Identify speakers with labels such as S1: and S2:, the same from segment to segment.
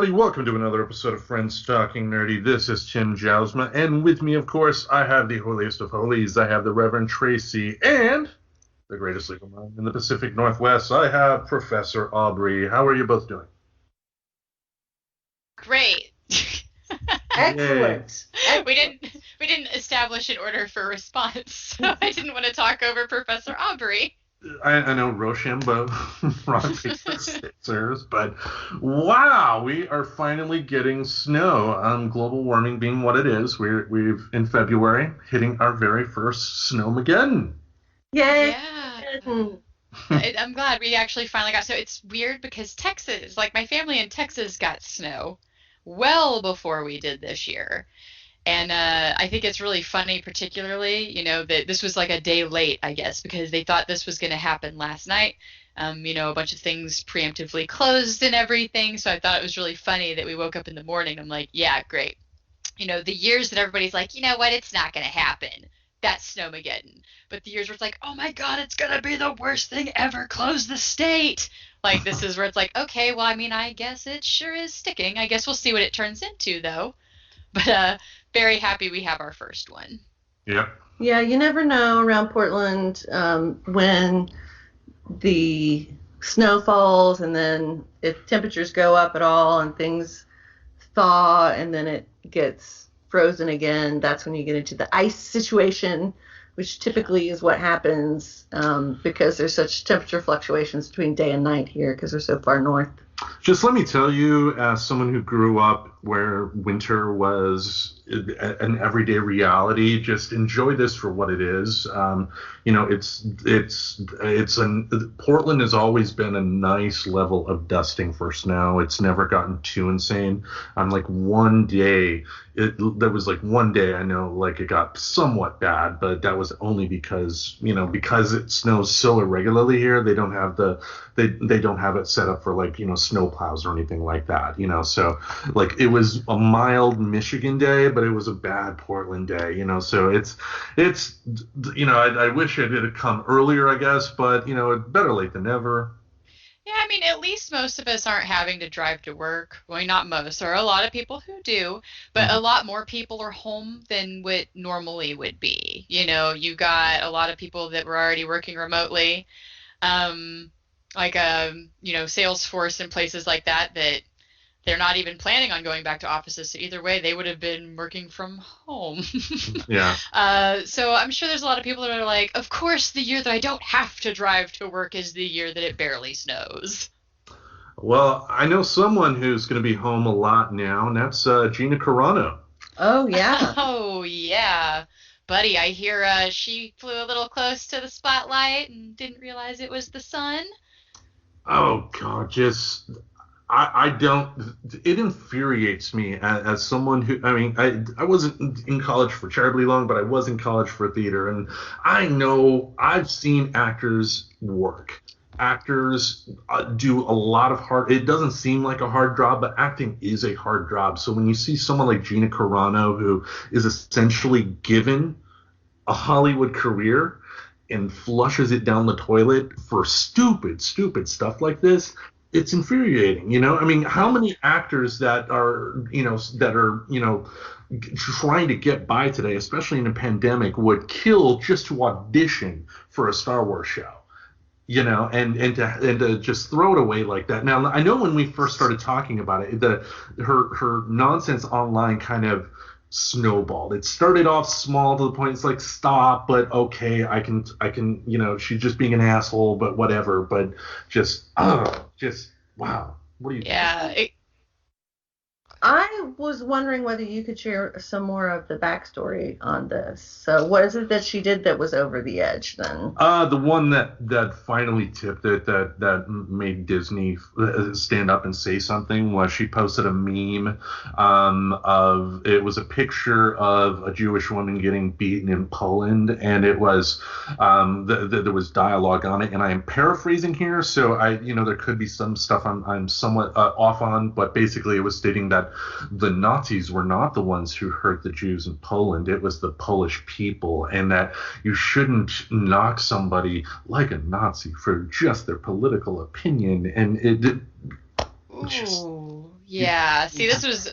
S1: everybody. Welcome to another episode of Friends Talking Nerdy. This is Tim Jousma, and with me, of course, I have the holiest of holies. I have the Reverend Tracy, and the greatest legal mind in the Pacific Northwest. I have Professor Aubrey. How are you both doing?
S2: Great.
S3: Excellent.
S2: We didn't establish an order for response, so I didn't want to talk over Professor Aubrey.
S1: I know Rochambeau, rock, paper, scissors, but wow, we are finally getting snow. Global warming being what it is, we've in February hitting our very first snowmageddon.
S3: Yay!
S2: Yeah. I'm glad we actually finally got snow. It's weird because Texas, like my family in Texas, got snow well before we did this year. And I think it's really funny, particularly, that this was like a day late, I guess, because they thought this was going to happen last night. A bunch of things preemptively closed and everything. So I thought it was really funny that we woke up in the morning. I'm like, yeah, great. The years that everybody's like, you know what, it's not going to happen. That's Snowmageddon. But the years where it's like, oh my God, it's going to be the worst thing ever. Close the state. Like, this is where it's like, okay, well, I mean, I guess it sure is sticking. I guess we'll see what it turns into, though. But very happy we have our first one.
S1: Yeah.
S3: Yeah, you never know around Portland when the snow falls, and then if temperatures go up at all and things thaw and then it gets frozen again, that's when you get into the ice situation, which typically is what happens because there's such temperature fluctuations between day and night here because we're so far north.
S1: Just let me tell you, as someone who grew up where winter was an everyday reality, just enjoy this for what it is. Portland has always been a nice level of dusting for snow. It's never gotten too insane. One day I know, like, it got somewhat bad, but that was only because it snows so irregularly here. They don't have they don't have it set up for snow plows or anything like that. So it was a mild Michigan day, but it was a bad Portland day. So it's I wish it had come earlier, I guess, but better late than never.
S2: Yeah, I mean, at least most of us aren't having to drive to work. Well, not most. There are a lot of people who do, but a lot more people are home than what normally would be. You got a lot of people that were already working remotely, Salesforce and places like that they're not even planning on going back to offices. So either way, they would have been working from home.
S1: Yeah.
S2: So I'm sure there's a lot of people that are like, of course, the year that I don't have to drive to work is the year that it barely snows.
S1: Well, I know someone who's going to be home a lot now, and that's Gina Carano.
S3: Oh, yeah.
S2: Oh, yeah. Buddy, I hear she flew a little close to the spotlight and didn't realize it was the sun.
S1: Oh, God, it infuriates me as someone who, I wasn't in college for terribly long, but I was in college for theater, and I know I've seen actors work. Actors do a lot of it doesn't seem like a hard job, but acting is a hard job. So when you see someone like Gina Carano, who is essentially given a Hollywood career and flushes it down the toilet for stupid stuff like this, it's infuriating. How many actors that are trying to get by today, especially in a pandemic, would kill just to audition for a Star Wars show, and to just throw it away like that. Now, I know when we first started talking about it, her nonsense online kind of snowballed. It started off small to the point it's like, stop, but okay, I can she's just being an asshole, but whatever. But just wow, what do you think?
S3: I was wondering whether you could share some more of the backstory on this. So what is it that she did that was over the edge then?
S1: The one that finally tipped it, that made Disney stand up and say something, was she posted a meme it was a picture of a Jewish woman getting beaten in Poland, and it was there was dialogue on it, and I am paraphrasing here, so there could be some stuff I'm somewhat off on, but basically it was stating that the Nazis were not the ones who hurt the Jews in Poland. It was the Polish people, and that you shouldn't knock somebody like a Nazi for just their political opinion. And
S2: Yeah. See,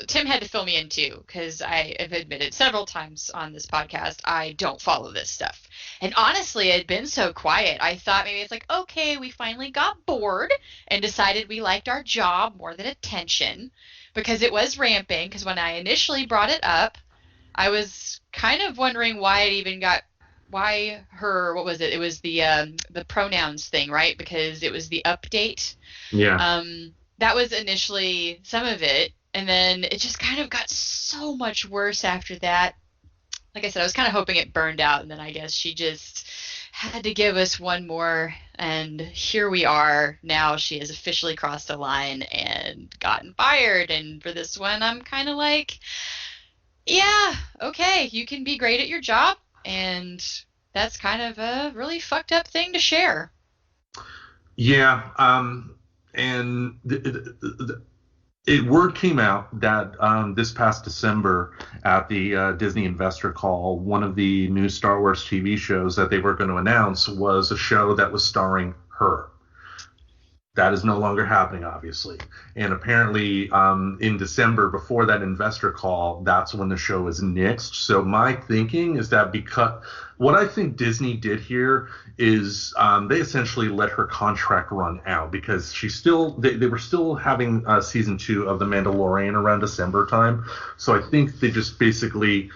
S2: Tim had to fill me in too, because I have admitted several times on this podcast I don't follow this stuff. And honestly, it had been so quiet. I thought maybe it's like, okay, we finally got bored and decided we liked our job more than attention, because it was ramping. Because when I initially brought it up, I was kind of wondering what was it? It was the pronouns thing, right? Because it was the update.
S1: Yeah.
S2: That was initially some of it, and then it just kind of got so much worse after that. Like I said, I was kind of hoping it burned out, and then I guess she just had to give us one more, and here we are. Now she has officially crossed the line and gotten fired, and for this one, I'm kind of like, yeah, okay, you can be great at your job, and that's kind of a really fucked up thing to share.
S1: Yeah, and word came out that this past December at the Disney investor call, one of the new Star Wars TV shows that they were going to announce was a show that was starring her. That is no longer happening, obviously. And apparently in December, before that investor call, that's when the show was nixed. So my thinking is that because what I think Disney did here is they essentially let her contract run out, because they were still having season 2 of The Mandalorian around December time. So I think they just basically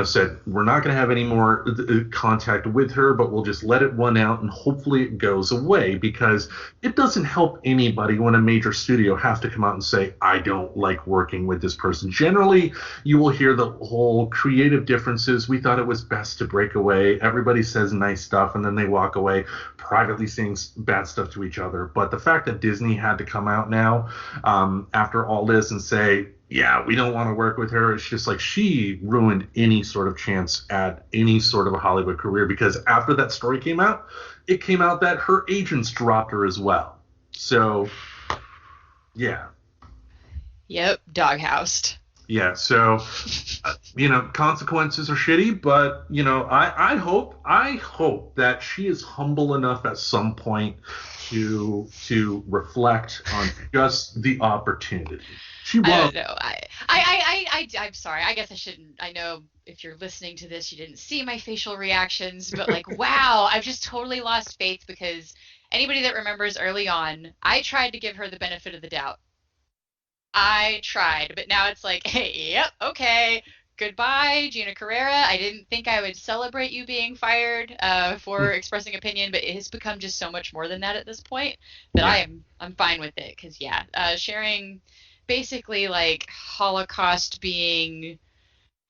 S1: said, we're not going to have any more contact with her, but we'll just let it run out and hopefully it goes away, because it doesn't help anybody when a major studio has to come out and say, I don't like working with this person. Generally, you will hear the whole creative differences. We thought it was best to break away. Everybody says nice stuff and then they walk away privately saying bad stuff to each other. But the fact that Disney had to come out now after all this and say, yeah, we don't want to work with her. It's just like she ruined any sort of chance at any sort of a Hollywood career, because after that story came out, it came out that her agents dropped her as well. So, yeah.
S2: Yep, doghoused.
S1: Yeah, so, consequences are shitty, but, I hope that she is humble enough at some point to reflect on just the opportunity.
S2: I don't know. I'm sorry. I guess I shouldn't. I know if you're listening to this, you didn't see my facial reactions, but wow, I've just totally lost faith, because anybody that remembers early on, I tried to give her the benefit of the doubt. I tried, but now it's like, hey, yep, okay, goodbye, Gina Carano. I didn't think I would celebrate you being fired for expressing opinion, but it has become just so much more than that at this point that I'm fine with it, because sharing basically Holocaust being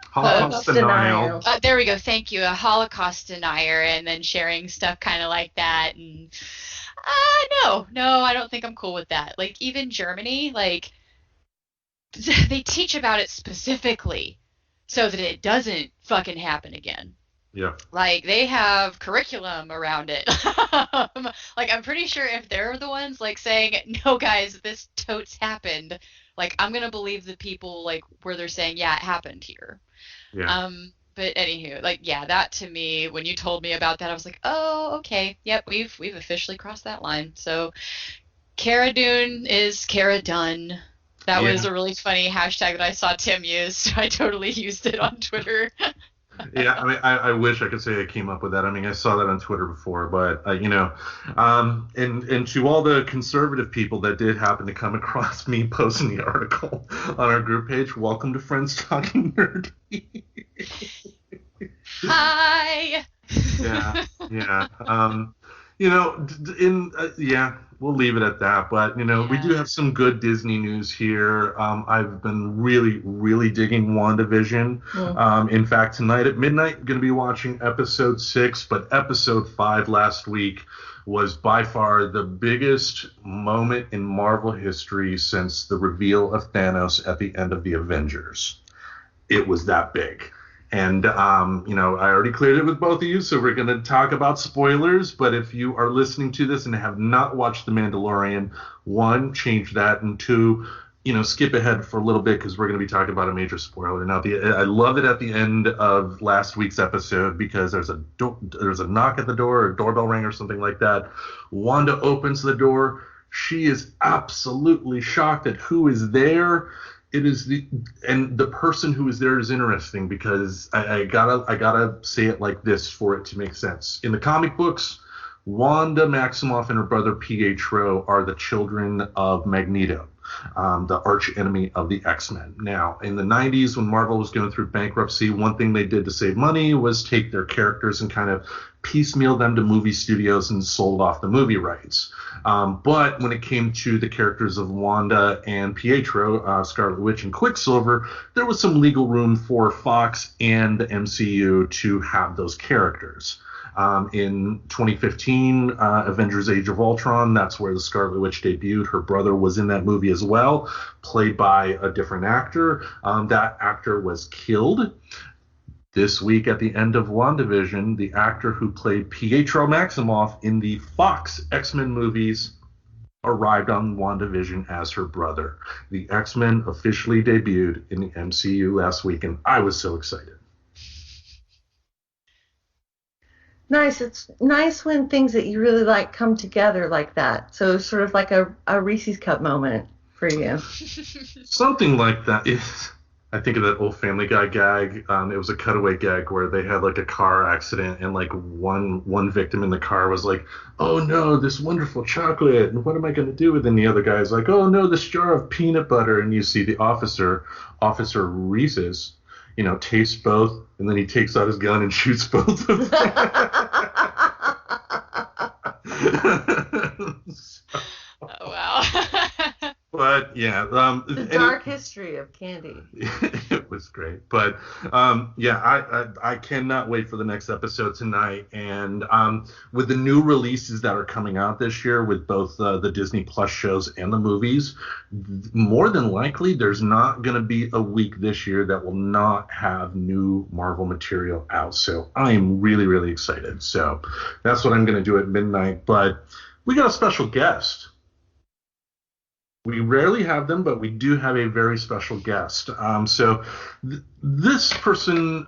S1: Holocaust denial.
S2: There we go. Thank you. A Holocaust denier, and then sharing stuff kind of like that. And no, I don't think I'm cool with that. Even Germany, they teach about it specifically so that it doesn't fucking happen again.
S1: Yeah.
S2: They have curriculum around it. I'm pretty sure if they're the ones saying, no guys, this totes happened, I'm gonna believe the people where they're saying, yeah, it happened here.
S1: Yeah.
S2: But anywho, that to me, when you told me about that, I was like, oh, okay, yep, we've officially crossed that line. So Cara Dune is Cara Done. That was a really funny hashtag that I saw Tim use. So I totally used it on Twitter.
S1: Yeah, I wish I could say I came up with that. I saw that on Twitter before, but and to all the conservative people that did happen to come across me posting the article on our group page, welcome to Friends Talking Nerd.
S2: Hi.
S1: Yeah. We'll leave it at that. But, we do have some good Disney news here. I've been really, really digging WandaVision. In fact, tonight at midnight, going to be watching episode 6. But episode 5 last week was by far the biggest moment in Marvel history since the reveal of Thanos at the end of the Avengers. It was that big. And, I already cleared it with both of you, so we're going to talk about spoilers. But if you are listening to this and have not watched The Mandalorian, 1, change that, and 2, skip ahead for a little bit, because we're going to be talking about a major spoiler. Now, I love it at the end of last week's episode, because there's a knock at the door, or a doorbell ring or something like that. Wanda opens the door. She is absolutely shocked at who is there. It is the person who is there is interesting because I gotta say it like this for it to make sense. In the comic books, Wanda Maximoff and her brother Pietro are the children of Magneto, the arch enemy of the X-Men. Now, in the 90s, when Marvel was going through bankruptcy, one thing they did to save money was take their characters and kind of piecemeal them to movie studios and sold off the movie rights. But when it came to the characters of Wanda and Pietro, Scarlet Witch and Quicksilver, there was some legal room for Fox and the MCU to have those characters. In 2015, Avengers Age of Ultron, that's where the Scarlet Witch debuted. Her brother was in that movie as well, played by a different actor. That actor was killed. This week, at the end of WandaVision, the actor who played Pietro Maximoff in the Fox X-Men movies arrived on WandaVision as her brother. The X-Men officially debuted in the MCU last week, and I was so excited.
S3: Nice. It's nice when things that you really like come together like that. So it's sort of like a Reese's Cup moment for you.
S1: Something like that. I think of that old Family Guy gag. It was a cutaway gag where they had like a car accident and like one victim in the car was like, "Oh no, this wonderful chocolate, and what am I going to do with it?" And the other guy's like, "Oh no, this jar of peanut butter." And you see the Officer Reese's, tastes both, and then he takes out his gun and shoots both of them.
S2: Oh, wow.
S1: But yeah,
S3: the dark history of candy.
S1: It was great, but I cannot wait for the next episode tonight. And with the new releases that are coming out this year, with both the Disney Plus shows and the movies, more than likely there's not going to be a week this year that will not have new Marvel material out. So I am really, really excited. So that's what I'm going to do at midnight. But we got a special guest. We rarely have them, but we do have a very special guest. This person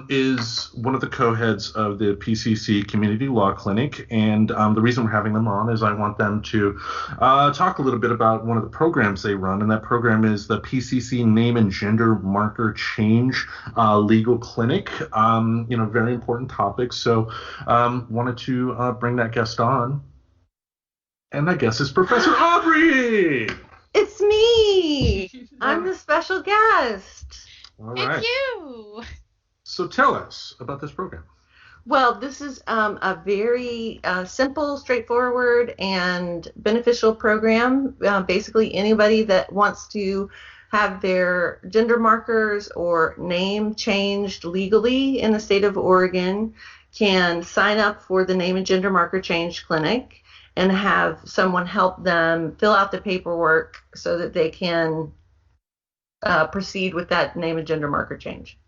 S1: is one of the co-heads of the PCC Community Law Clinic, and the reason we're having them on is I want them to talk a little bit about one of the programs they run, and that program is the PCC Name and Gender Marker Change Legal Clinic. Very important topic. So wanted to bring that guest on. And I guess it's Professor Aubrey.
S3: It's me. I'm the special guest.
S1: All right.
S2: Thank you.
S1: So tell us about this program.
S3: Well, this is a very simple, straightforward, and beneficial program. Basically, anybody that wants to have their gender markers or name changed legally in the state of Oregon can sign up for the Name and Gender Marker Change Clinic and have someone help them fill out the paperwork so that they can proceed with that name and gender marker change.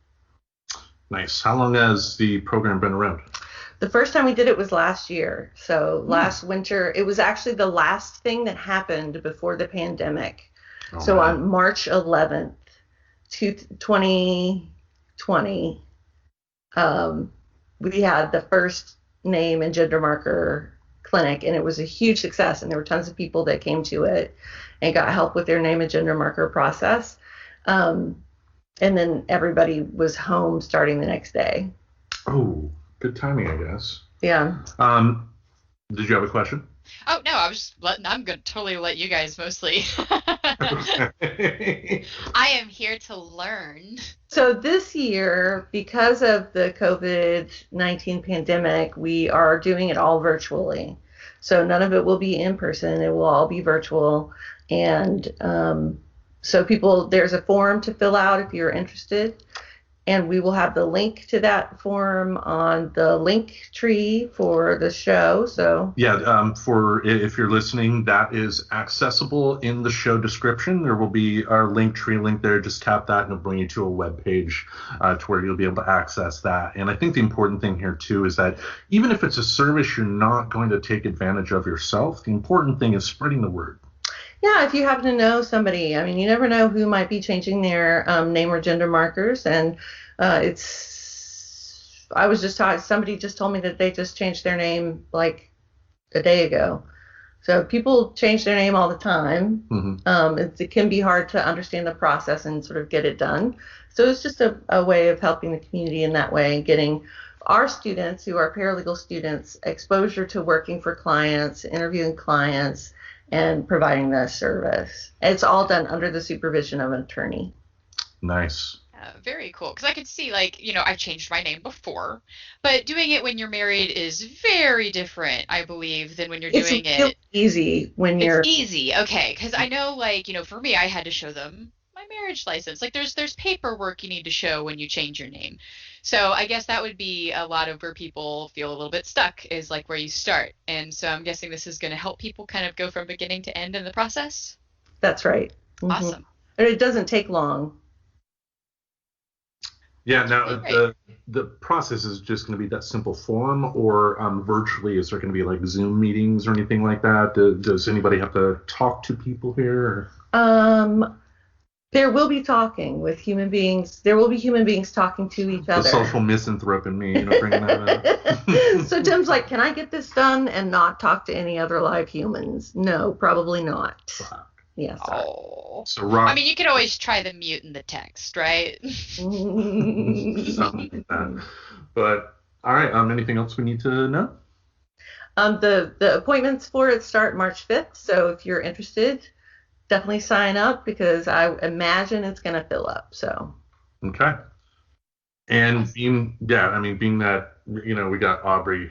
S1: Nice. How long has the program been around?
S3: The first time we did it was last year. So last winter, it was actually the last thing that happened before the pandemic. So on March 11th, 2020, we had the first name and gender marker clinic, and it was a huge success, and there were tons of people that came to it and got help with their name and gender marker process. And then everybody was home starting the next day. Oh,
S1: good timing, I guess.
S3: Yeah.
S1: Did you have a question?
S2: Oh, no, I'm going to totally let you guys mostly. I am here to learn.
S3: So this year, because of the COVID-19 pandemic, we are doing it all virtually. So none of it will be in person. It will all be virtual. And so there's a form to fill out if you're interested. And we will have the link to that form on the Linktree for the show. So
S1: for if you're listening, that is accessible in the show description. There will be our Linktree link there. Just tap that and it'll bring you to a web page to where you'll be able to access that. And I think the important thing here too is that even if it's a service you're not going to take advantage of yourself, the important thing is spreading the word.
S3: Yeah, if you happen to know somebody, I mean, you never know who might be changing their name or gender markers. And somebody just told me that they just changed their name like a day ago. So people change their name all the time. It can be hard to understand the process and sort of get it done. So it's just a way of helping the community in that way and getting our students, who are paralegal students, exposure to working for clients, interviewing clients, and providing the service. It's all done under the supervision of an attorney.
S1: Nice.
S2: Very cool. Because I could see, like, I've changed my name before, but doing it when you're married is very different, I believe, than when you're doing it.
S3: Easy when you're.
S2: It's easy. Okay. Because I know, like, for me, I had to show them my marriage license. Like, there's paperwork you need to show when you change your name. So I guess that would be a lot of where people feel a little bit stuck, is like where you start. And so I'm guessing this is going to help people kind of go from beginning to end in the process.
S3: That's right.
S2: Awesome.
S3: And it doesn't take long.
S1: Yeah, now the process is just going to be that simple form, or virtually, is there going to be like Zoom meetings or anything like that? Does anybody have to talk to people here?
S3: There will be talking with human beings. There will be human beings talking to each other.
S1: The social misanthrope in me, bringing that
S3: up. So Tim's like, can I get this done and not talk to any other live humans? No, probably not. Yes.
S2: Oh.
S1: So Rob,
S2: I mean, you could always try the mute in the text, right?
S1: Something like that. But all right. Anything else we need to know?
S3: The appointments for it start March 5th. So if you're interested, definitely sign up, because I imagine it's going to fill up. So.
S1: Okay. And being that, we got Aubrey,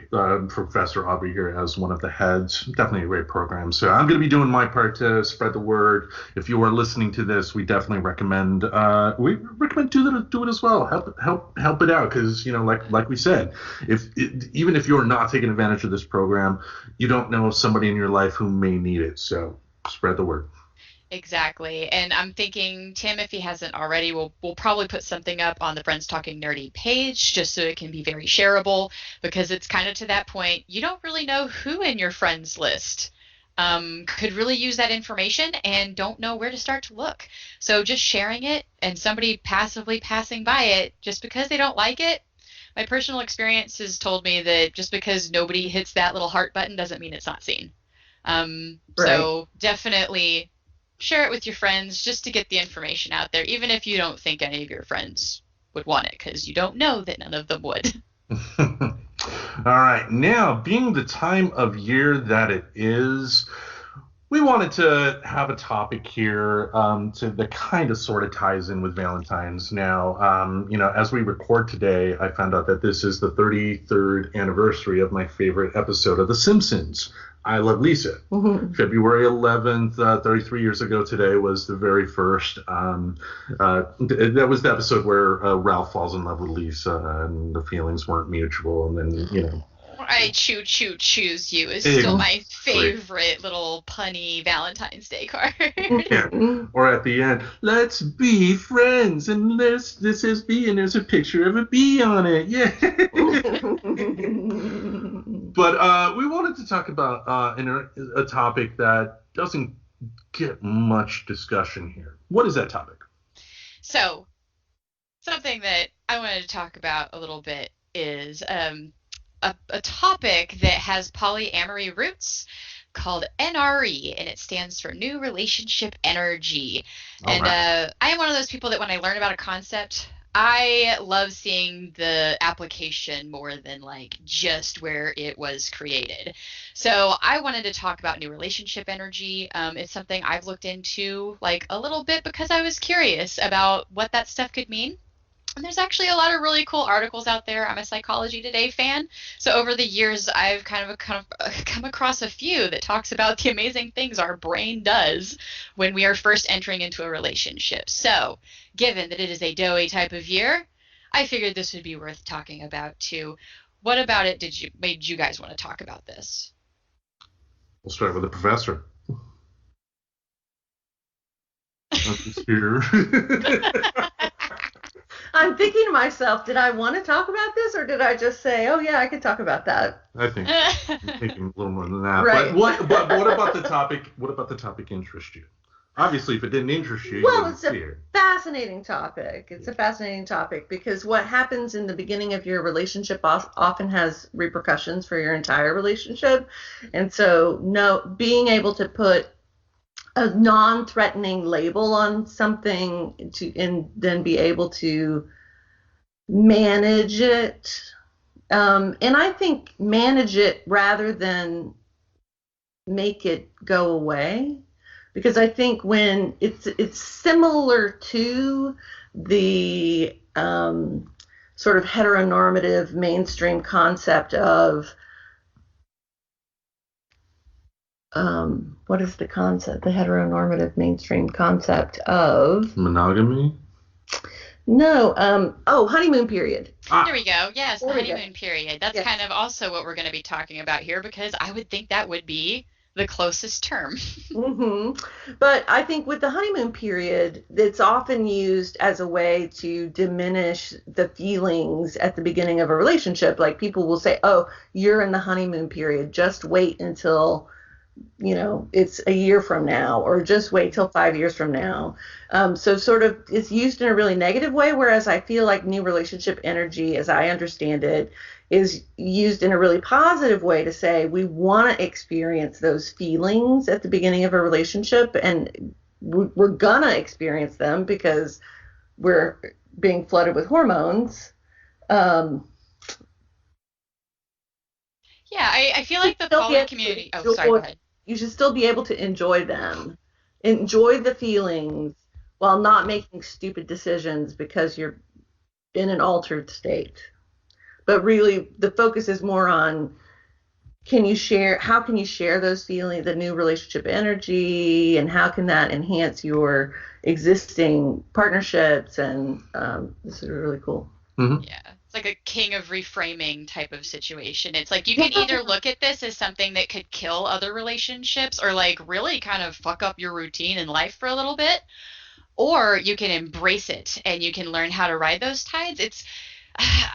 S1: Professor Aubrey here as one of the heads, definitely a great program. So I'm going to be doing my part to spread the word. If you are listening to this, we definitely recommend, do it as well. Help it out. Because, like we said, even if you're not taking advantage of this program, you don't know somebody in your life who may need it. So spread the word.
S2: Exactly. And I'm thinking, Tim, if he hasn't already, we'll probably put something up on the Friends Talking Nerdy page, just so it can be very shareable, because it's kind of to that point, you don't really know who in your friends list could really use that information and don't know where to start to look. So just sharing it, and somebody passively passing by it just because they don't like it. My personal experience has told me that just because nobody hits that little heart button doesn't mean it's not seen.
S3: Right.
S2: So definitely share it with your friends, just to get the information out there, even if you don't think any of your friends would want it, because you don't know that none of them would.
S1: All right. Now, being the time of year that it is, we wanted to have a topic here that kind of sort of ties in with Valentine's. Now, as we record today, I found out that this is the 33rd anniversary of my favorite episode of The Simpsons, I Love Lisa.
S3: Mm-hmm.
S1: February 11th, 33 years ago today, was the very first. That was the episode where Ralph falls in love with Lisa and the feelings weren't mutual. And then,
S2: I choose you is still my favorite little punny Valentine's Day card.
S1: Yeah. Or at the end, let's be friends, and this is B, and there's a picture of a bee on it. Yeah. But we wanted to talk about a topic that doesn't get much discussion here. What is that topic?
S2: So, something that I wanted to talk about a little bit is a topic that has polyamory roots, called NRE, and it stands for New Relationship Energy. And I am one of those people that when I learn about a concept, I love seeing the application more than like just where it was created. So I wanted to talk about new relationship energy. It's something I've looked into like a little bit because I was curious about what that stuff could mean. And there's actually a lot of really cool articles out there. I'm a Psychology Today fan. So over the years, I've kind of come across a few that talks about the amazing things our brain does when we are first entering into a relationship. So given that it is a doughy type of year, I figured this would be worth talking about too. What about it made you guys want to talk about this?
S1: We'll start with the professor. I'm just here.
S3: I'm thinking to myself, did I want to talk about this, or did I just say, oh yeah, I could talk about that?
S1: I think I'm thinking a little more than that.
S3: Right.
S1: But what about the topic? What about the topic interest you? Obviously, if it didn't interest you, you
S3: Well,
S1: wouldn't
S3: it's
S1: see
S3: a
S1: it.
S3: fascinating topic. It's a fascinating topic because what happens in the beginning of your relationship often has repercussions for your entire relationship. And so, no, being able to put a non-threatening label on something and then be able to manage it. And I think manage it rather than make it go away, because I think when it's similar to the sort of heteronormative mainstream concept of what is the concept? The heteronormative mainstream concept of
S1: Monogamy?
S3: no, honeymoon period.
S2: There we go. Yes, the
S3: There we go.
S2: honeymoon period. That's
S3: Yes.
S2: kind of also what we're going to be talking about here, because I would think that would be the closest term.
S3: But I think with the honeymoon period, it's often used as a way to diminish the feelings at the beginning of a relationship. Like people will say, "Oh, you're in the honeymoon period. Just wait until, it's a year from now, or just wait till 5 years from now." So sort of it's used in a really negative way, whereas I feel like new relationship energy, as I understand it, is used in a really positive way to say we want to experience those feelings at the beginning of a relationship, and we're gonna experience them because we're being flooded with hormones.
S2: Yeah, I feel like the poly community. Oh, sorry, go ahead.
S3: You should still be able to enjoy them, enjoy the feelings while not making stupid decisions because you're in an altered state. But really, the focus is more on how can you share those feelings, the new relationship energy, and how can that enhance your existing partnerships? And this is really cool.
S1: Mm-hmm.
S2: Yeah, it's like a king of reframing type of situation. It's like you can either look at this as something that could kill other relationships or like really kind of fuck up your routine in life for a little bit, or you can embrace it and you can learn how to ride those tides. It's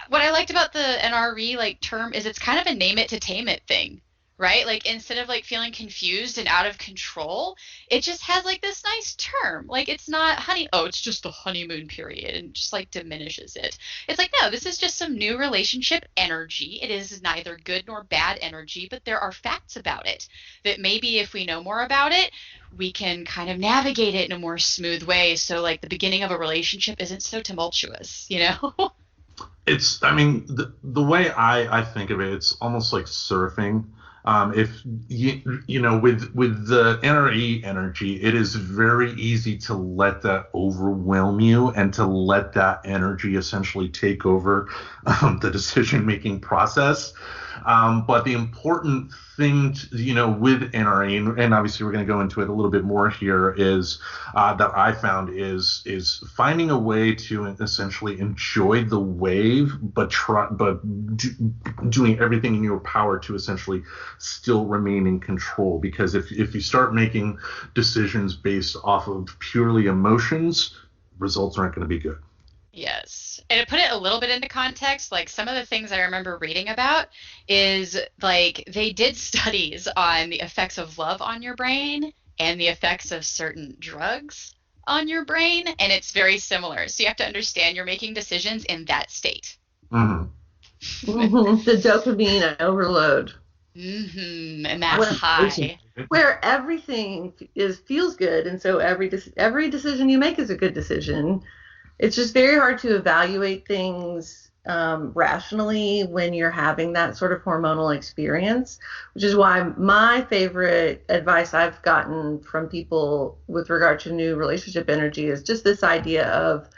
S2: what I liked about the NRE like term is it's kind of a name it to tame it thing, right? Like instead of like feeling confused and out of control, it just has like this nice term. Like it's not it's just the honeymoon period, and just like diminishes it. It's like, no, this is just some new relationship energy. It is neither good nor bad energy, but there are facts about it that maybe if we know more about it, we can kind of navigate it in a more smooth way. So like the beginning of a relationship isn't so tumultuous,
S1: It's, I mean, the way I think of it, it's almost like surfing. If with the NRE energy, it is very easy to let that overwhelm you and to let that energy essentially take over the decision-making process. But the important thing, with NRE, and obviously we're going to go into it a little bit more here, is that I found is finding a way to essentially enjoy the wave, but doing everything in your power to essentially still remain in control. Because if you start making decisions based off of purely emotions, results aren't going to be good.
S2: Yes. And to put it a little bit into context, like some of the things I remember reading about is like they did studies on the effects of love on your brain and the effects of certain drugs on your brain, and it's very similar. So you have to understand you're making decisions in that state.
S1: Mm-hmm.
S3: The dopamine overload.
S2: And that's high.
S3: Where everything feels good, and so every decision you make is a good decision. It's just very hard to evaluate things rationally when you're having that sort of hormonal experience, which is why my favorite advice I've gotten from people with regard to new relationship energy is just this idea of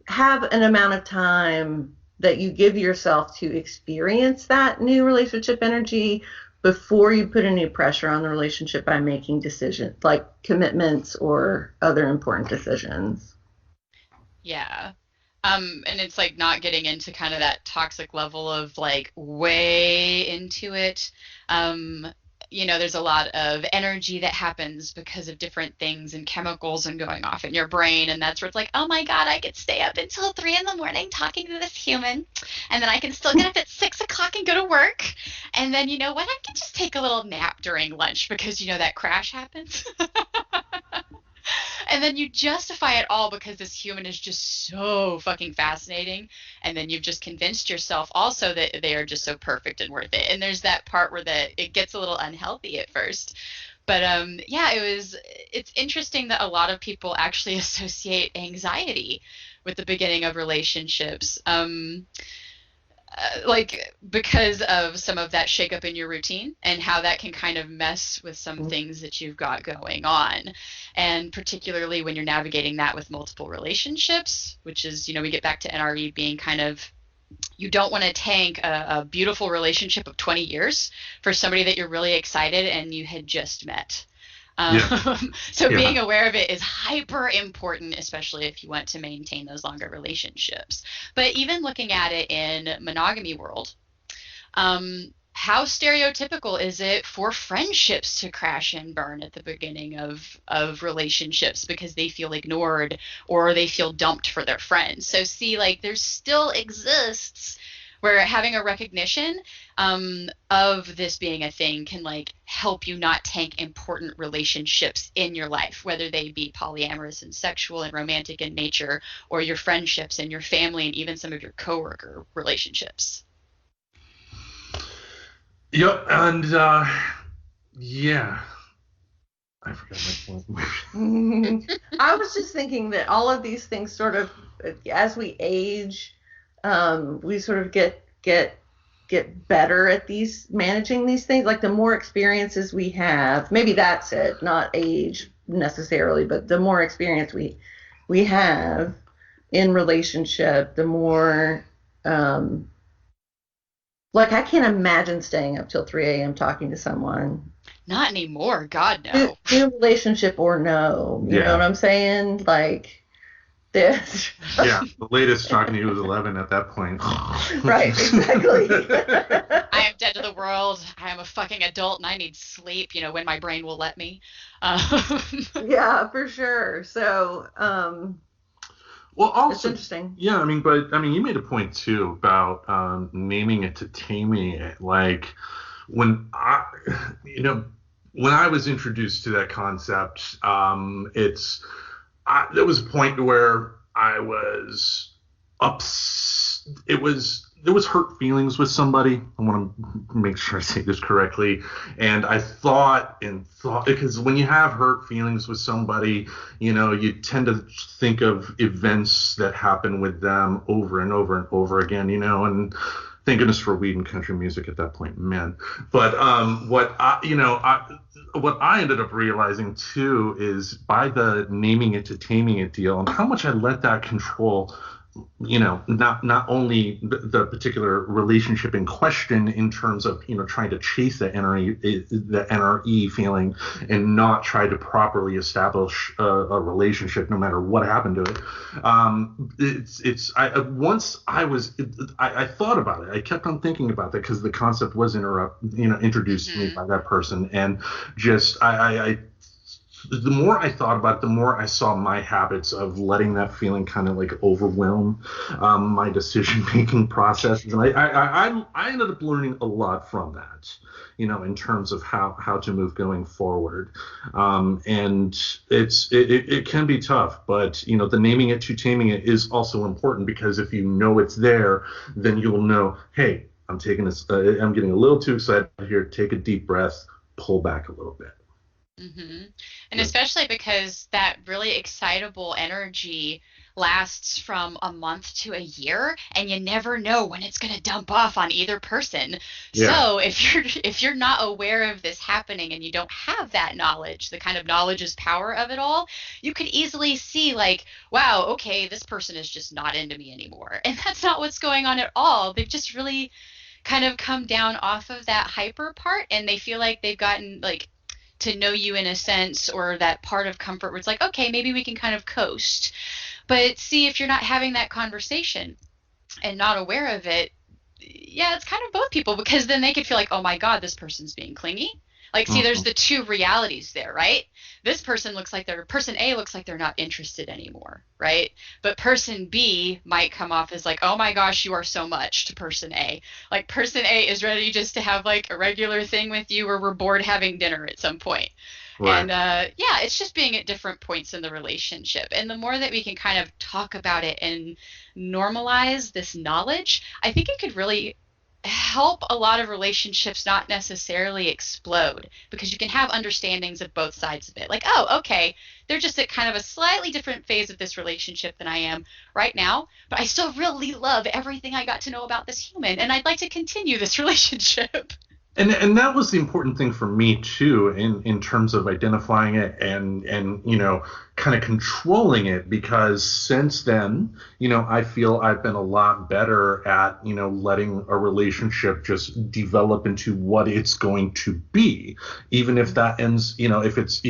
S3: have an amount of time that you give yourself to experience that new relationship energy before you put any pressure on the relationship by making decisions like commitments or other important decisions.
S2: Yeah. And it's like not getting into kind of that toxic level of like way into it. There's a lot of energy that happens because of different things and chemicals and going off in your brain. And that's where it's like, oh my God, I could stay up until 3 a.m. talking to this human. And then I can still get up at 6 o'clock and go to work. And then you know what? I can just take a little nap during lunch because that crash happens. And then you justify it all because this human is just so fucking fascinating. And then you've just convinced yourself also that they are just so perfect and worth it. And there's that part where it gets a little unhealthy at first. But yeah, it's interesting that a lot of people actually associate anxiety with the beginning of relationships. Like because of some of that shakeup in your routine and how that can kind of mess with some things that you've got going on. And particularly when you're navigating that with multiple relationships, which is, we get back to NRE being kind of, you don't want to tank a beautiful relationship of 20 years for somebody that you're really excited and you had just met. So being aware of it is hyper important, especially if you want to maintain those longer relationships. But even looking at it in monogamy world, how stereotypical is it for friendships to crash and burn at the beginning of relationships because they feel ignored or they feel dumped for their friends? So see, like, there still exists where having a recognition of this being a thing can like help you not tank important relationships in your life, whether they be polyamorous and sexual and romantic in nature, or your friendships and your family and even some of your coworker relationships.
S1: Yep, and yeah, I forgot my point.
S3: I was just thinking that all of these things sort of, as we age, we sort of get better at managing these things. Like the more experiences we have, maybe that's it, not age necessarily, but the more experience we have in relationship, the more like I can't imagine staying up till 3 a.m. talking to someone.
S2: Not anymore. God, no.
S3: New relationship or no. You know what I'm saying? Like this.
S1: Yeah, the latest talking to you was 11 at that point.
S3: Right, exactly.
S2: I am dead to the world. I am a fucking adult and I need sleep, when my brain will let me.
S3: Yeah, for sure. So,
S1: well, also,
S3: it's interesting.
S1: Yeah, you made a point too about naming it to taming it. Like when I was introduced to that concept, there was a point where I was there was hurt feelings with somebody. I want to make sure I say this correctly. And I thought, because when you have hurt feelings with somebody, you tend to think of events that happen with them over and over and over again, and thank goodness for weed and country music at that point, man. But what I ended up realizing too is by the naming it to taming it deal and how much I let that control, not only the particular relationship in question in terms of, trying to chase the NRE feeling and not try to properly establish a relationship no matter what happened to it. I thought about it. I kept on thinking about that because the concept was introduced to me by that person, and just the more I thought about it, the more I saw my habits of letting that feeling kind of like overwhelm my decision-making processes. And I ended up learning a lot from that, in terms of how to move going forward. And it can be tough, but, the naming it to taming it is also important, because if you know it's there, then you'll know, hey, I'm getting a little too excited here. Take a deep breath, pull back a little bit.
S2: Mm-hmm. And especially because that really excitable energy lasts from a month to a year, and you never know when it's going to dump off on either person. Yeah. So if you're not aware of this happening and you don't have that knowledge, the kind of knowledge is power of it all, you could easily see like, wow, okay, this person is just not into me anymore. And that's not what's going on at all. They've just really kind of come down off of that hyper part, and they feel like they've gotten like to know you in a sense, or that part of comfort where it's like, okay, maybe we can kind of coast. But see, if you're not having that conversation and not aware of it, yeah, it's kind of both people, because then they could feel like, oh my God, this person's being clingy. Like, see, there's the two realities there, right? This person person A looks like they're not interested anymore, right? But person B might come off as like, oh my gosh, you are so much to person A. Like, person A is ready just to have like a regular thing with you, or we're bored having dinner at some point.
S1: Right.
S2: And yeah, it's just being at different points in the relationship. And the more that we can kind of talk about it and normalize this knowledge, I think it could really help a lot of relationships not necessarily explode, because you can have understandings of both sides of it. Like, oh, okay, they're just at kind of a slightly different phase of this relationship than I am right now, but I still really love everything I got to know about this human, and I'd like to continue this relationship.
S1: And that was the important thing for me too, in terms of identifying it and kind of controlling it, because since then, I feel I've been a lot better at letting a relationship just develop into what it's going to be, even if that ends, if it's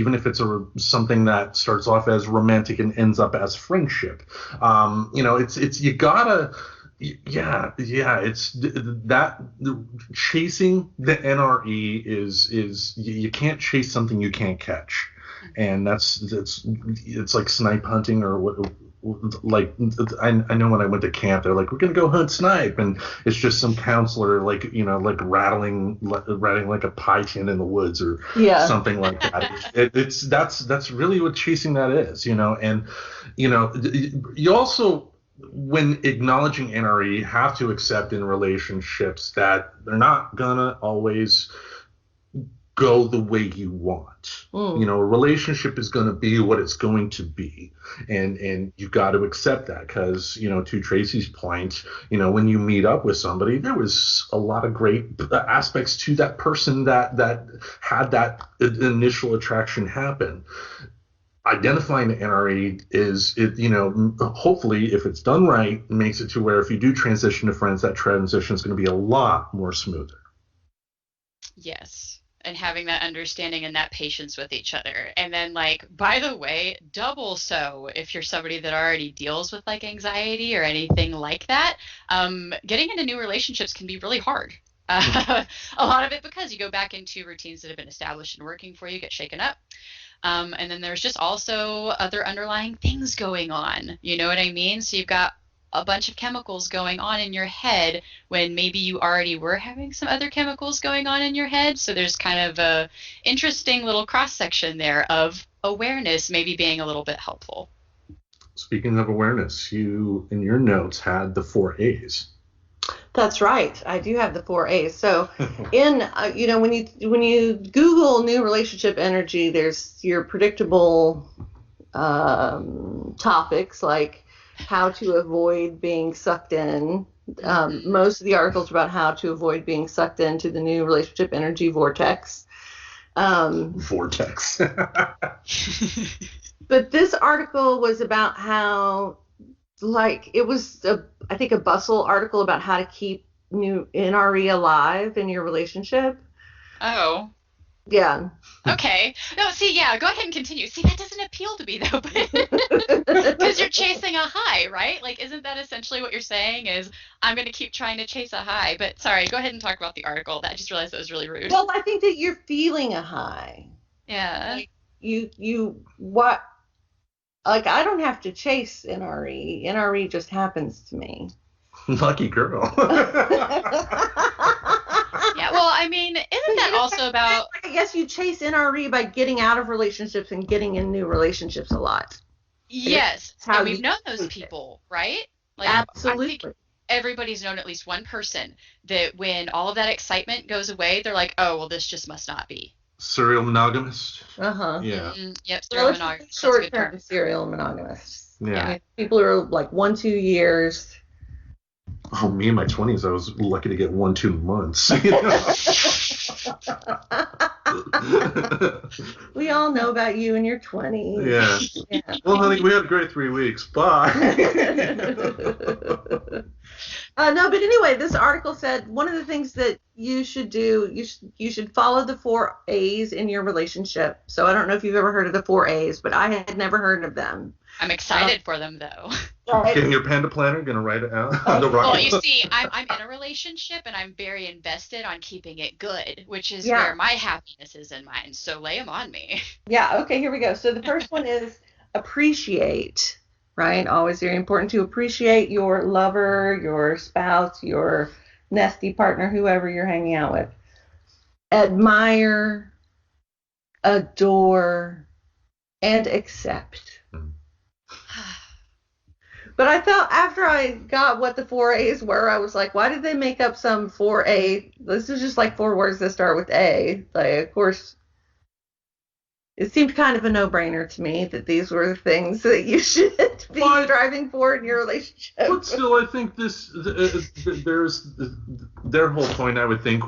S1: something that starts off as romantic and ends up as friendship. It's you gotta. Yeah, it's that chasing the NRE is you can't chase something you can't catch, and that's it's like snipe hunting or what. Like I know when I went to camp, they're like, we're gonna go hunt snipe, and it's just some counselor like rattling like a pie tin in the woods or something like that. That's really what chasing that is, and you also, when acknowledging NRE, have to accept in relationships that they're not gonna always go the way you want. A relationship is gonna be what it's going to be, and you've got to accept that, because to Tracy's point, when you meet up with somebody, there was a lot of great aspects to that person that had that initial attraction happen. Identifying the NRE is, hopefully, if it's done right, makes it to where if you do transition to friends, that transition is going to be a lot more smoother.
S2: Yes. And having that understanding and that patience with each other. And then, by the way, double so if you're somebody that already deals with anxiety or anything like that, getting into new relationships can be really hard. A lot of it because you go back into routines that have been established and working for you, get shaken up. And then there's just also other underlying things going on. You know what I mean? So you've got a bunch of chemicals going on in your head when maybe you already were having some other chemicals going on in your head. So there's kind of a interesting little cross section there of awareness maybe being a little bit helpful.
S1: Speaking of awareness, you in your notes had the 4 A's.
S3: That's right. I do have the 4 A's. So in, when you Google new relationship energy, there's your predictable topics like how to avoid being sucked in. Most of the articles are about how to avoid being sucked into the new relationship energy vortex.
S1: Vortex.
S3: But this article was about how, it was I think a Bustle article about how to keep new NRE alive in your relationship.
S2: Oh.
S3: Yeah.
S2: Okay. No, see, yeah, go ahead and continue. See, that doesn't appeal to me, though, because you're chasing a high, right? Isn't that essentially what you're saying is, I'm going to keep trying to chase a high? But sorry, go ahead and talk about the article. I just realized that was really rude.
S3: Well, I think that you're feeling a high.
S2: Yeah.
S3: I don't have to chase NRE. NRE just happens to me.
S1: Lucky girl.
S2: Yeah, well, I mean, isn't that also about...
S3: I guess you chase NRE by getting out of relationships and getting in new relationships a lot.
S2: Yes, and we've known those people, right?
S3: Absolutely.
S2: I think everybody's known at least one person that when all of that excitement goes away, they're like, oh, well, this just must not be.
S1: Serial monogamist.
S3: Uh-huh.
S1: Yeah.
S2: Yep, serial monogamist.
S3: Short-term serial monogamist.
S1: Yeah.
S3: I mean, people are 1-2 years.
S1: Oh, me in my 20s, I was lucky to get 1-2 months.
S3: We all know about you in your 20s.
S1: Yeah. Well, honey, we had a great 3 weeks. Bye.
S3: No, but anyway, this article said one of the things that you should do, you should follow the 4 A's in your relationship. So I don't know if you've ever heard of the 4 A's, but I had never heard of them.
S2: I'm excited for them, though.
S1: Getting your Panda planner, gonna write it out.
S2: Well, you see, I'm in a relationship and I'm very invested on keeping it good, which is where my happiness is in mind. So lay them on me.
S3: Yeah. Okay. Here we go. So the first one is appreciate. Right. Always very important to appreciate your lover, your spouse, your nesty partner, whoever you're hanging out with. Admire, adore, and accept. But I felt after I got what the 4A's were, I was like, why did they make up some 4A? This is just like 4 words that start with A. Like, of course, it seemed kind of a no-brainer to me that these were the things that you should be striving for in your relationship.
S1: But still, I think there's their whole point. I would think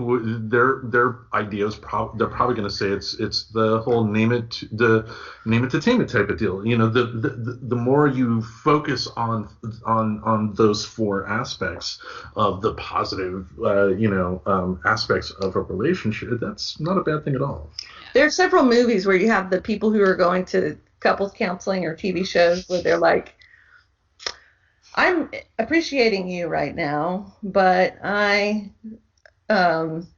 S1: their ideas. They're probably going to say it's the whole name it to tame it type of deal. You know, the more you focus on those 4 aspects of the positive, aspects of a relationship, that's not a bad thing at all.
S3: There are several movies where you have the people who are going to couples counseling or TV shows where they're like, I'm appreciating you right now, but I want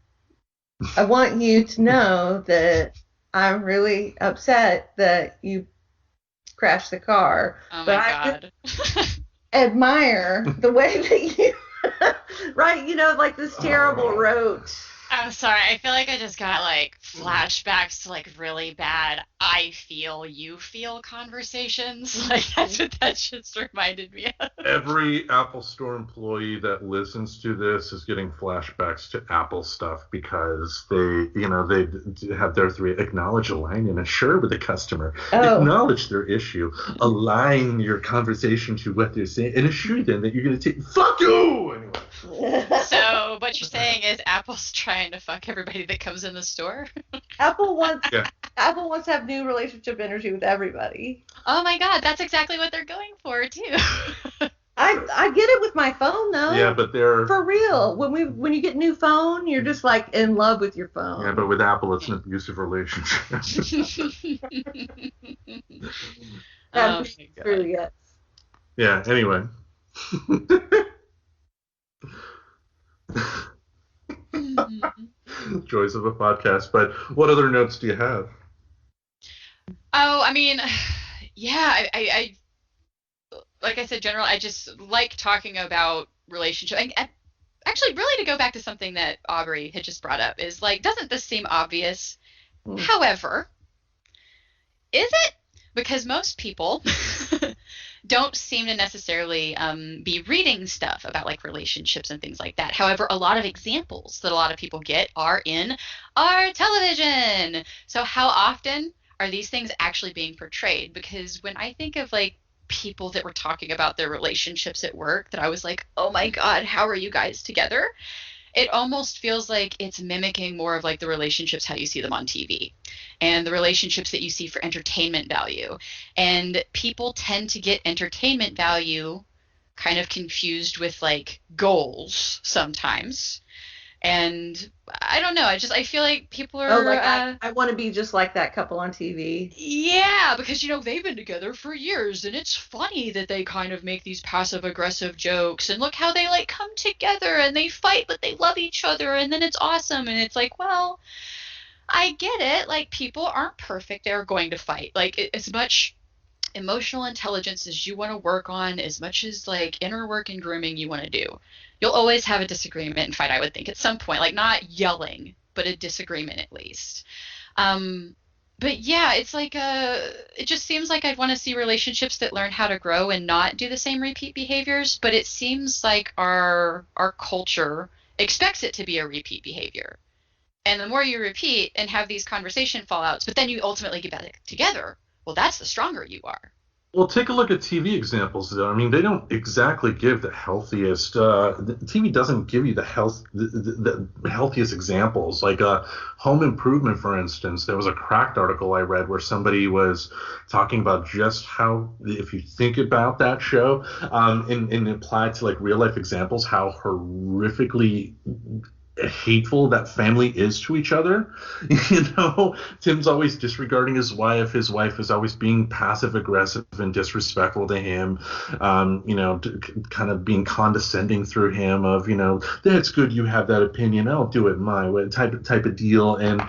S3: you to know that I'm really upset that you crashed the car.
S2: Oh
S3: but
S2: my
S3: I
S2: God.
S3: admire the way that you, right? You know, like this terrible rote.
S2: I'm sorry. I feel like I just got like flashbacks to like really bad I feel, you feel conversations. Like that's what that just reminded me of.
S1: Every Apple Store employee that listens to this is getting flashbacks to Apple stuff because they have their 3 acknowledge, align, and assure with the customer.
S3: Oh.
S1: Acknowledge their issue, align your conversation to what they're saying, and assure them that you're going to take fuck you anyway.
S2: So what you're saying is Apple's trying to fuck everybody that comes in the store?
S3: Apple wants to have new relationship energy with everybody.
S2: Oh my God, that's exactly what they're going for too.
S3: I get it with my phone though.
S1: Yeah, but they're
S3: for real. When you get a new phone, you're just like in love with your phone.
S1: Yeah, but with Apple, it's an abusive relationship.
S3: That's true. Yes.
S1: Yeah. Anyway. Joys of a podcast. But what other notes do you have?
S2: Oh, I mean, yeah, I like I said, general, I just like talking about relationship. And actually, really, to go back to something that Aubrey had just brought up is like, doesn't this seem obvious? However, is it? Because most people don't seem to necessarily be reading stuff about like relationships and things like that. However, a lot of examples that a lot of people get are in our television. So how often are these things actually being portrayed? Because when I think of like people that were talking about their relationships at work that I was like, oh my God, how are you guys together? It almost feels like it's mimicking more of like the relationships how you see them on TV and the relationships that you see for entertainment value. And people tend to get entertainment value kind of confused with like goals sometimes. And I don't know. I feel like people are.
S3: I want to be just like that couple on TV.
S2: Yeah, because they've been together for years, and it's funny that they kind of make these passive aggressive jokes. And look how they like come together and they fight, but they love each other, and then it's awesome. And it's like, well, I get it. Like people aren't perfect; they're going to fight. Like as much emotional intelligence as you want to work on, as much as like inner work and grooming you want to do. You'll always have a disagreement and fight, I would think, at some point. Like, not yelling, but a disagreement at least. But yeah, it's like it just seems like I'd want to see relationships that learn how to grow and not do the same repeat behaviors. But it seems like our culture expects it to be a repeat behavior. And the more you repeat and have these conversation fallouts, but then you ultimately get back together, well, that's the stronger you are.
S1: Well, take a look at TV examples, though. I mean, they don't exactly give the healthiest. TV doesn't give you the healthiest examples. Like Home Improvement, for instance. There was a Cracked article I read where somebody was talking about just how, if you think about that show, and applied to like real life examples, how horrifically hateful that family is to each other. Tim's always disregarding his wife is always being passive aggressive and disrespectful to him, kind of being condescending through him of that's good you have that opinion, I'll do it my way type of deal, and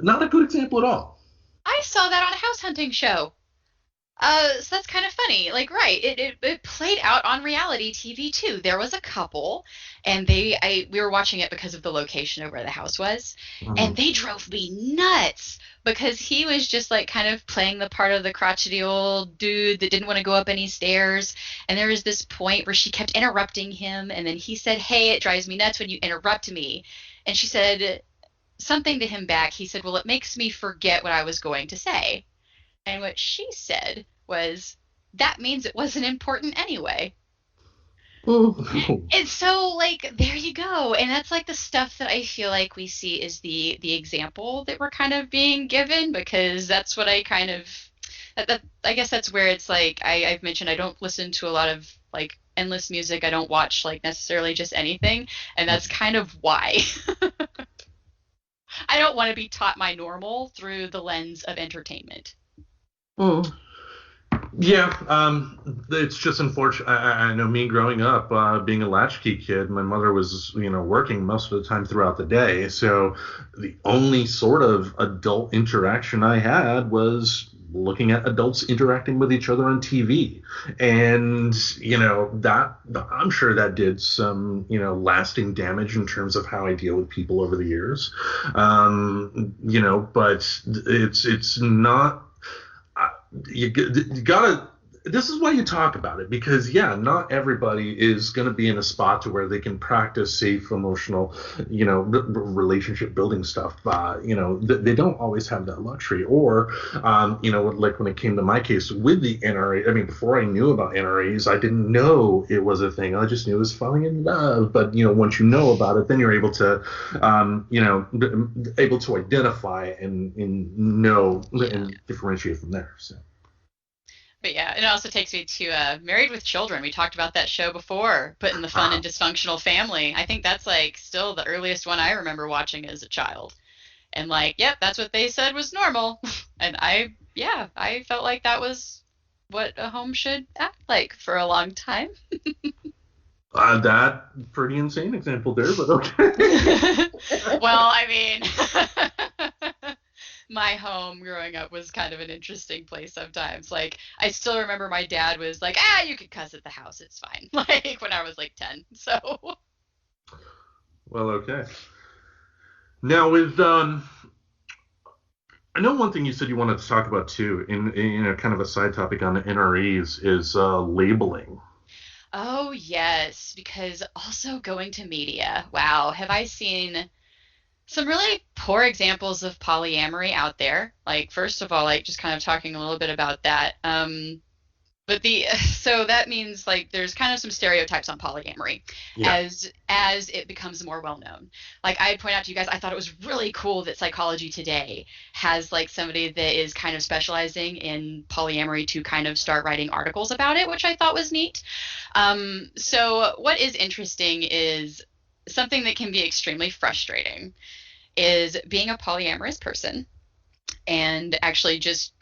S1: not a good example at all.
S2: I saw that on a house hunting show. So that's kind of funny. Like, right, it played out on reality TV too. There was a couple, and we were watching it because of the location of where the house was, and
S1: Mhm.
S2: they drove me nuts because he was just like kind of playing the part of the crotchety old dude that didn't want to go up any stairs. And there was this point where she kept interrupting him, and then he said, "Hey, it drives me nuts when you interrupt me." And she said something to him back. He said, "Well, it makes me forget what I was going to say." And what she said was, that means it wasn't important anyway.
S3: Mm.
S2: And so, like, there you go. And that's like the stuff that I feel like we see is the example that we're kind of being given, because that's what I kind of I guess that's where it's like I've mentioned I don't listen to a lot of like endless music. I don't watch like necessarily just anything, and that's kind of why. I don't want to be taught my normal through the lens of entertainment.
S3: Mm.
S1: Yeah, it's just unfortunate. I know me growing up, being a latchkey kid, my mother was, working most of the time throughout the day. So the only sort of adult interaction I had was looking at adults interacting with each other on TV. And, that I'm sure that did some, lasting damage in terms of how I deal with people over the years. But it's not you gotta, this is why you talk about it, because yeah, not everybody is going to be in a spot to where they can practice safe emotional, relationship building stuff. They don't always have that luxury. Or like when it came to my case with the NRA, I mean, before I knew about NRAs, I didn't know it was a thing. I just knew it was falling in love. But once you know about it, then you're able to able to identify and know
S2: Yeah.
S1: and differentiate from there. So
S2: But yeah, it also takes me to Married with Children. We talked about that show before, putting the fun in dysfunctional family. I think that's like still the earliest one I remember watching as a child. And like, yep, that's what they said was normal. And yeah, I felt like that was what a home should act like for a long time.
S1: that pretty insane example there, but okay.
S2: Well, I mean, my home growing up was kind of an interesting place sometimes. Like, I still remember my dad was like, you can cuss at the house, it's fine. Like, when I was like 10. So,
S1: Well, okay. Now with I know one thing you said you wanted to talk about too, in kind of a side topic on the NREs is labeling.
S2: oh, yes, because also going to media. Wow, have I seen some really poor examples of polyamory out there? Like, first of all, like, just kind of talking a little bit about that. But the so that means like there's kind of some stereotypes on polyamory
S1: Yeah.
S2: as it becomes more well known. Like I point out to you guys, I thought it was really cool that Psychology Today has like somebody that is kind of specializing in polyamory to kind of start writing articles about it, which I thought was neat. So what is interesting is something that can be extremely frustrating is being a polyamorous person and actually just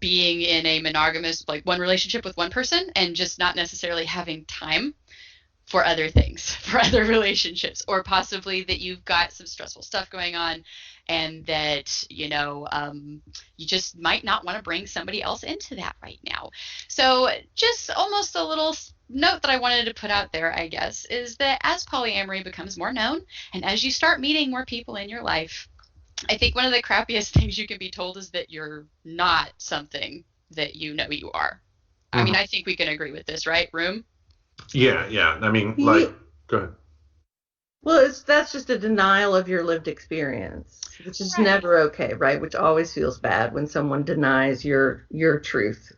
S2: being in a monogamous, like one relationship with one person and just not necessarily having time for other things, for other relationships, or possibly that you've got some stressful stuff going on and that, you just might not want to bring somebody else into that right now. So, just almost a little note that I wanted to put out there, I guess, is that as polyamory becomes more known and as you start meeting more people in your life, I think one of the crappiest things you can be told is that you're not something that you know you are. I mean,
S1: Mhm.
S2: I think we can agree with this, right, Room?
S1: Yeah, yeah. I mean,
S3: Yeah.
S1: like, go ahead.
S3: Well, that's just a denial of your lived experience, which is
S2: Right.
S3: never okay, right? Which always feels bad when someone denies your truth.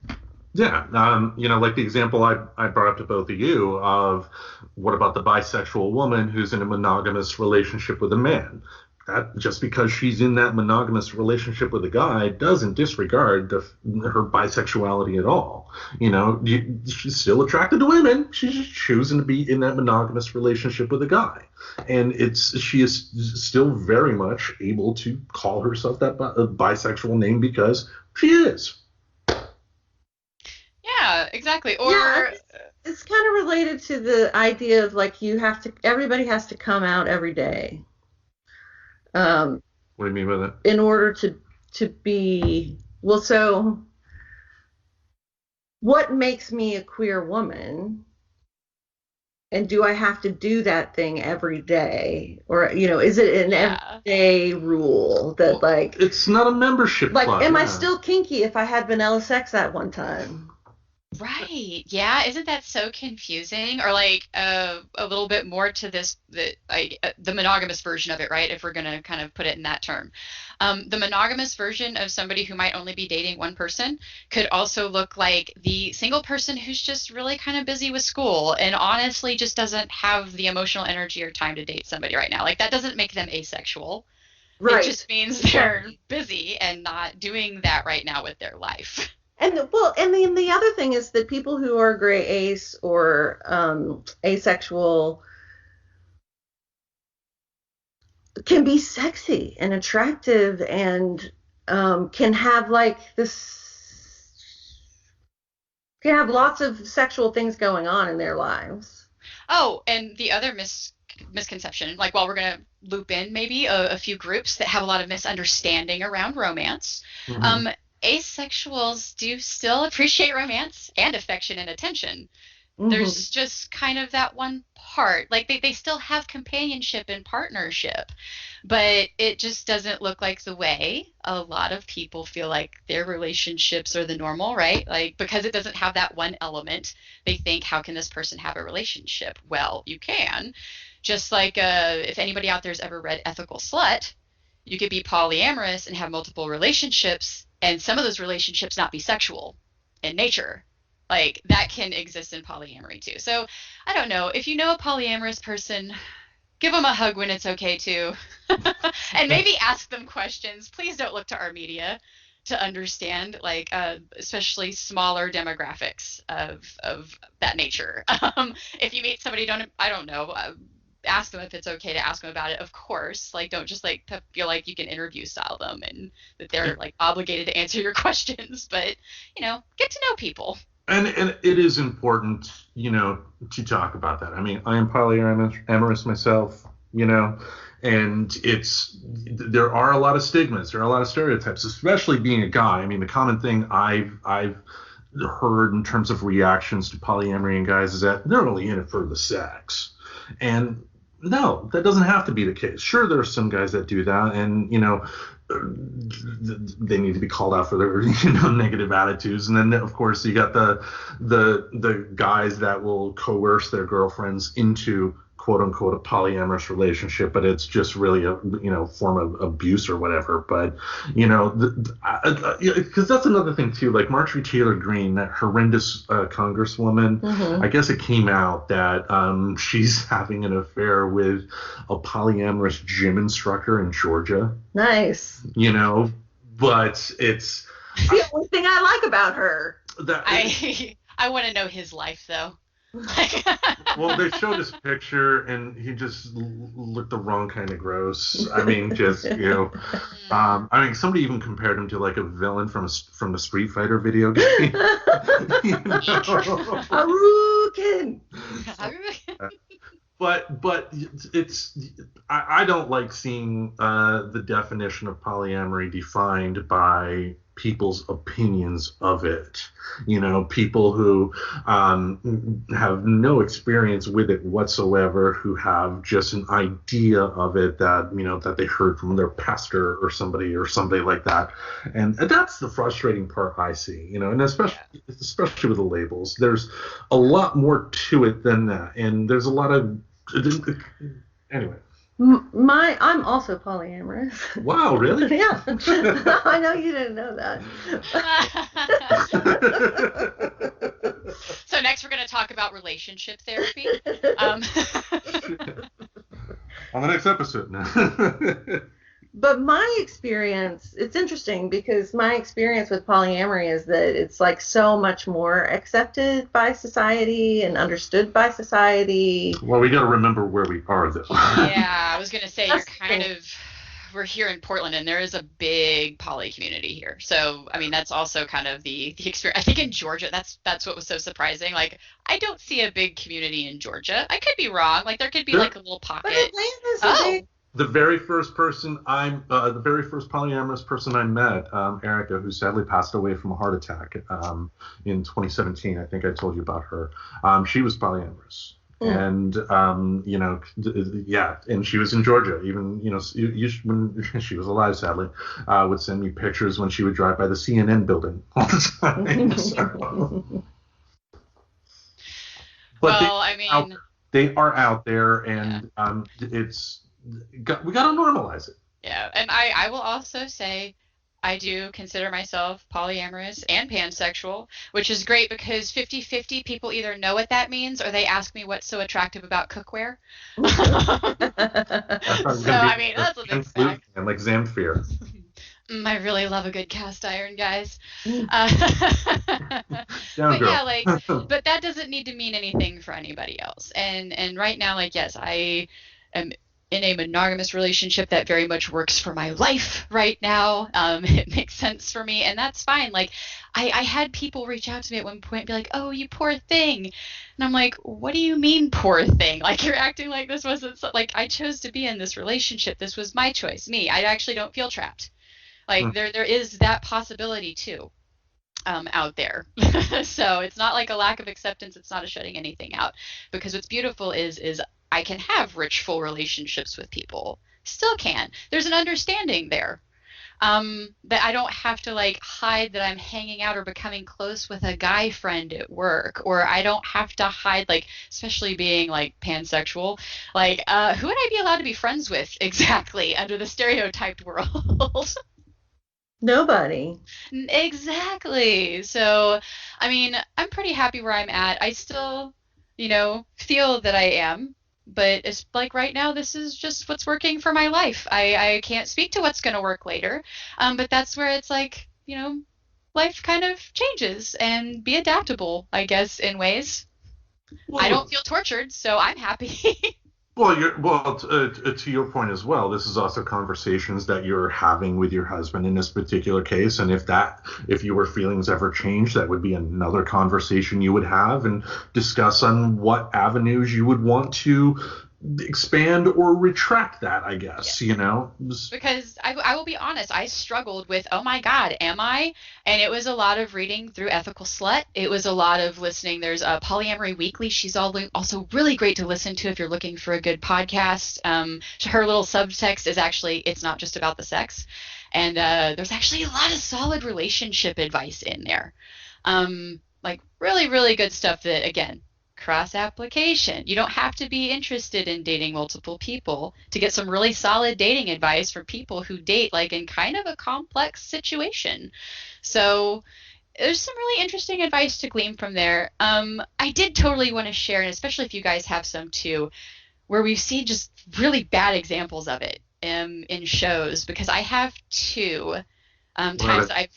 S1: Yeah, like the example I brought up to both of you of what about the bisexual woman who's in a monogamous relationship with a man? That just because she's in that monogamous relationship with a guy doesn't disregard her bisexuality at all. She's still attracted to women. She's just choosing to be in that monogamous relationship with a guy, and she is still very much able to call herself that bisexual name because she is.
S2: Yeah, exactly.
S3: Yeah,
S2: Or
S3: it's kind of related to the idea of like everybody has to come out every day, um,
S1: What do you mean by that?
S3: in order to be well. So what makes me a queer woman? And do I have to do that thing every day? Or, is it an everyday rule that, like...
S1: It's not a membership club.
S3: Am I still kinky if I had vanilla sex at one time?
S2: Right. Yeah. Isn't that so confusing? Or like a little bit more to this, the monogamous version of it, right? If we're going to kind of put it in that term. The monogamous version of somebody who might only be dating one person could also look like the single person who's just really kind of busy with school and honestly just doesn't have the emotional energy or time to date somebody right now. Like that doesn't make them asexual. Right. It just means they're busy and not doing that right now with their life.
S3: And then the other thing is that people who are gray ace or asexual can be sexy and attractive and can have can have lots of sexual things going on in their lives.
S2: Oh, and the other misconception, like while we're going to loop in maybe a few groups that have a lot of misunderstanding around romance, asexuals do still appreciate romance and affection and attention. There's just kind of that one part, like they still have companionship and partnership, but it just doesn't look like the way a lot of people feel like their relationships are the normal, right? Like because it doesn't have that one element, they think, how can this person have a relationship? Well, you can. Just like if anybody out there's ever read Ethical Slut, you could be polyamorous and have multiple relationships, and some of those relationships not be sexual in nature. Like that can exist in polyamory too. So I don't know, if you know a polyamorous person, give them a hug when it's okay too. And maybe ask them questions. Please don't look to our media to understand, like especially smaller demographics of that nature. If you meet somebody, I don't know, ask them if it's okay to ask them about it, of course. Like don't just like feel like you can interview style them and that they're like obligated to answer your questions, but get to know people.
S1: And it is important, to talk about that. I mean, I am polyamorous myself, and there are a lot of stigmas, there are a lot of stereotypes, especially being a guy. I mean, the common thing I've heard in terms of reactions to polyamory and guys is that they're only in it for the sex. And no, that doesn't have to be the case. Sure, there are some guys that do that, and they need to be called out for their negative attitudes. And then of course you got the guys that will coerce their girlfriends into quote unquote a polyamorous relationship, but it's just really a form of abuse or whatever. But because that's another thing too, like Marjorie Taylor Greene, that horrendous congresswoman, I guess it came out that she's having an affair with a polyamorous gym instructor in Georgia.
S3: Nice.
S1: But it's
S3: the only thing I like about her.
S2: I want to know his life though.
S1: Well, they showed his picture and he just looked the wrong kind of gross. I mean, just somebody even compared him to like a villain from the Street Fighter video game.
S3: Hadouken!
S1: But it's I don't like seeing the definition of polyamory defined by people's opinions of it. People who have no experience with it whatsoever, who have just an idea of it that they heard from their pastor or somebody like that. And that's the frustrating part I see, and especially with the labels. There's a lot more to it than that, and there's a lot of anyway.
S3: I'm also polyamorous.
S1: Wow, really?
S3: Yeah. I know you didn't know that.
S2: So next we're going to talk about relationship therapy.
S1: On the next episode.
S3: But my experience, it's interesting because my experience with polyamory is that it's like so much more accepted by society and understood by society.
S1: Well, we got to remember where we are, though.
S2: Yeah, I was going to say we're here in Portland and there is a big poly community here. So, I mean, that's also kind of the experience. I think in Georgia, that's what was so surprising. Like, I don't see a big community in Georgia. I could be wrong. Like, there could be like a little pocket.
S3: But Atlanta's a big
S1: The very first polyamorous person I met, Erica, who sadly passed away from a heart attack in 2017. I think I told you about her. She was polyamorous. And and she was in Georgia. Even when she was alive, sadly, would send me pictures when she would drive by the CNN building all the time. So. But they are out there, and we got to normalize it.
S2: Yeah, and I will also say I do consider myself polyamorous and pansexual, which is great because 50-50 people either know what that means or they ask me what's so attractive about cookware. So, I mean, that's a big fact.
S1: And like Zamfir.
S2: I really love a good cast iron, guys.
S1: Down,
S2: but
S1: girl.
S2: yeah, but that doesn't need to mean anything for anybody else. And right now, yes, I am in a monogamous relationship that very much works for my life right now. It makes sense for me, and that's fine. Like, I had people reach out to me at one point and be like, "Oh, you poor thing," and I'm like, "What do you mean, poor thing? Like, you're acting like this wasn't like I chose to be in this relationship. This was my choice. Me. I actually don't feel trapped. Like, there is that possibility too." Out there. So it's not like a lack of acceptance. It's not a shutting anything out, because what's beautiful is I can have rich, full relationships with people. Still can. There's an understanding there. That I don't have to like hide that I'm hanging out or becoming close with a guy friend at work, or I don't have to hide, like, especially being like pansexual, like who would I be allowed to be friends with exactly under the stereotyped world?
S3: Nobody.
S2: Exactly. So, I mean, I'm pretty happy where I'm at. I still, feel that I am, but it's like right now, this is just what's working for my life. I can't speak to what's going to work later. But that's where it's like, life kind of changes, and be adaptable, I guess, in ways. Well, I don't feel tortured, so I'm happy.
S1: Well, to your point as well, this is also conversations that you're having with your husband in this particular case, and if your feelings ever change, that would be another conversation you would have and discuss on what avenues you would want to expand or retract that, I guess,
S2: Because I will be honest, I struggled with, oh my God, am I? And it was a lot of reading through Ethical Slut. It was a lot of listening. There's a Polyamory Weekly. She's also really great to listen to if you're looking for a good podcast. Her little subtext is actually, it's not just about the sex. And there's actually a lot of solid relationship advice in there. Like really, really good stuff that, again, cross application. You don't have to be interested in dating multiple people to get some really solid dating advice for people who date like in kind of a complex situation. So there's some really interesting advice to glean from there. I did totally want to share, and especially if you guys have some too, where we've seen just really bad examples of it in shows, because I have two times that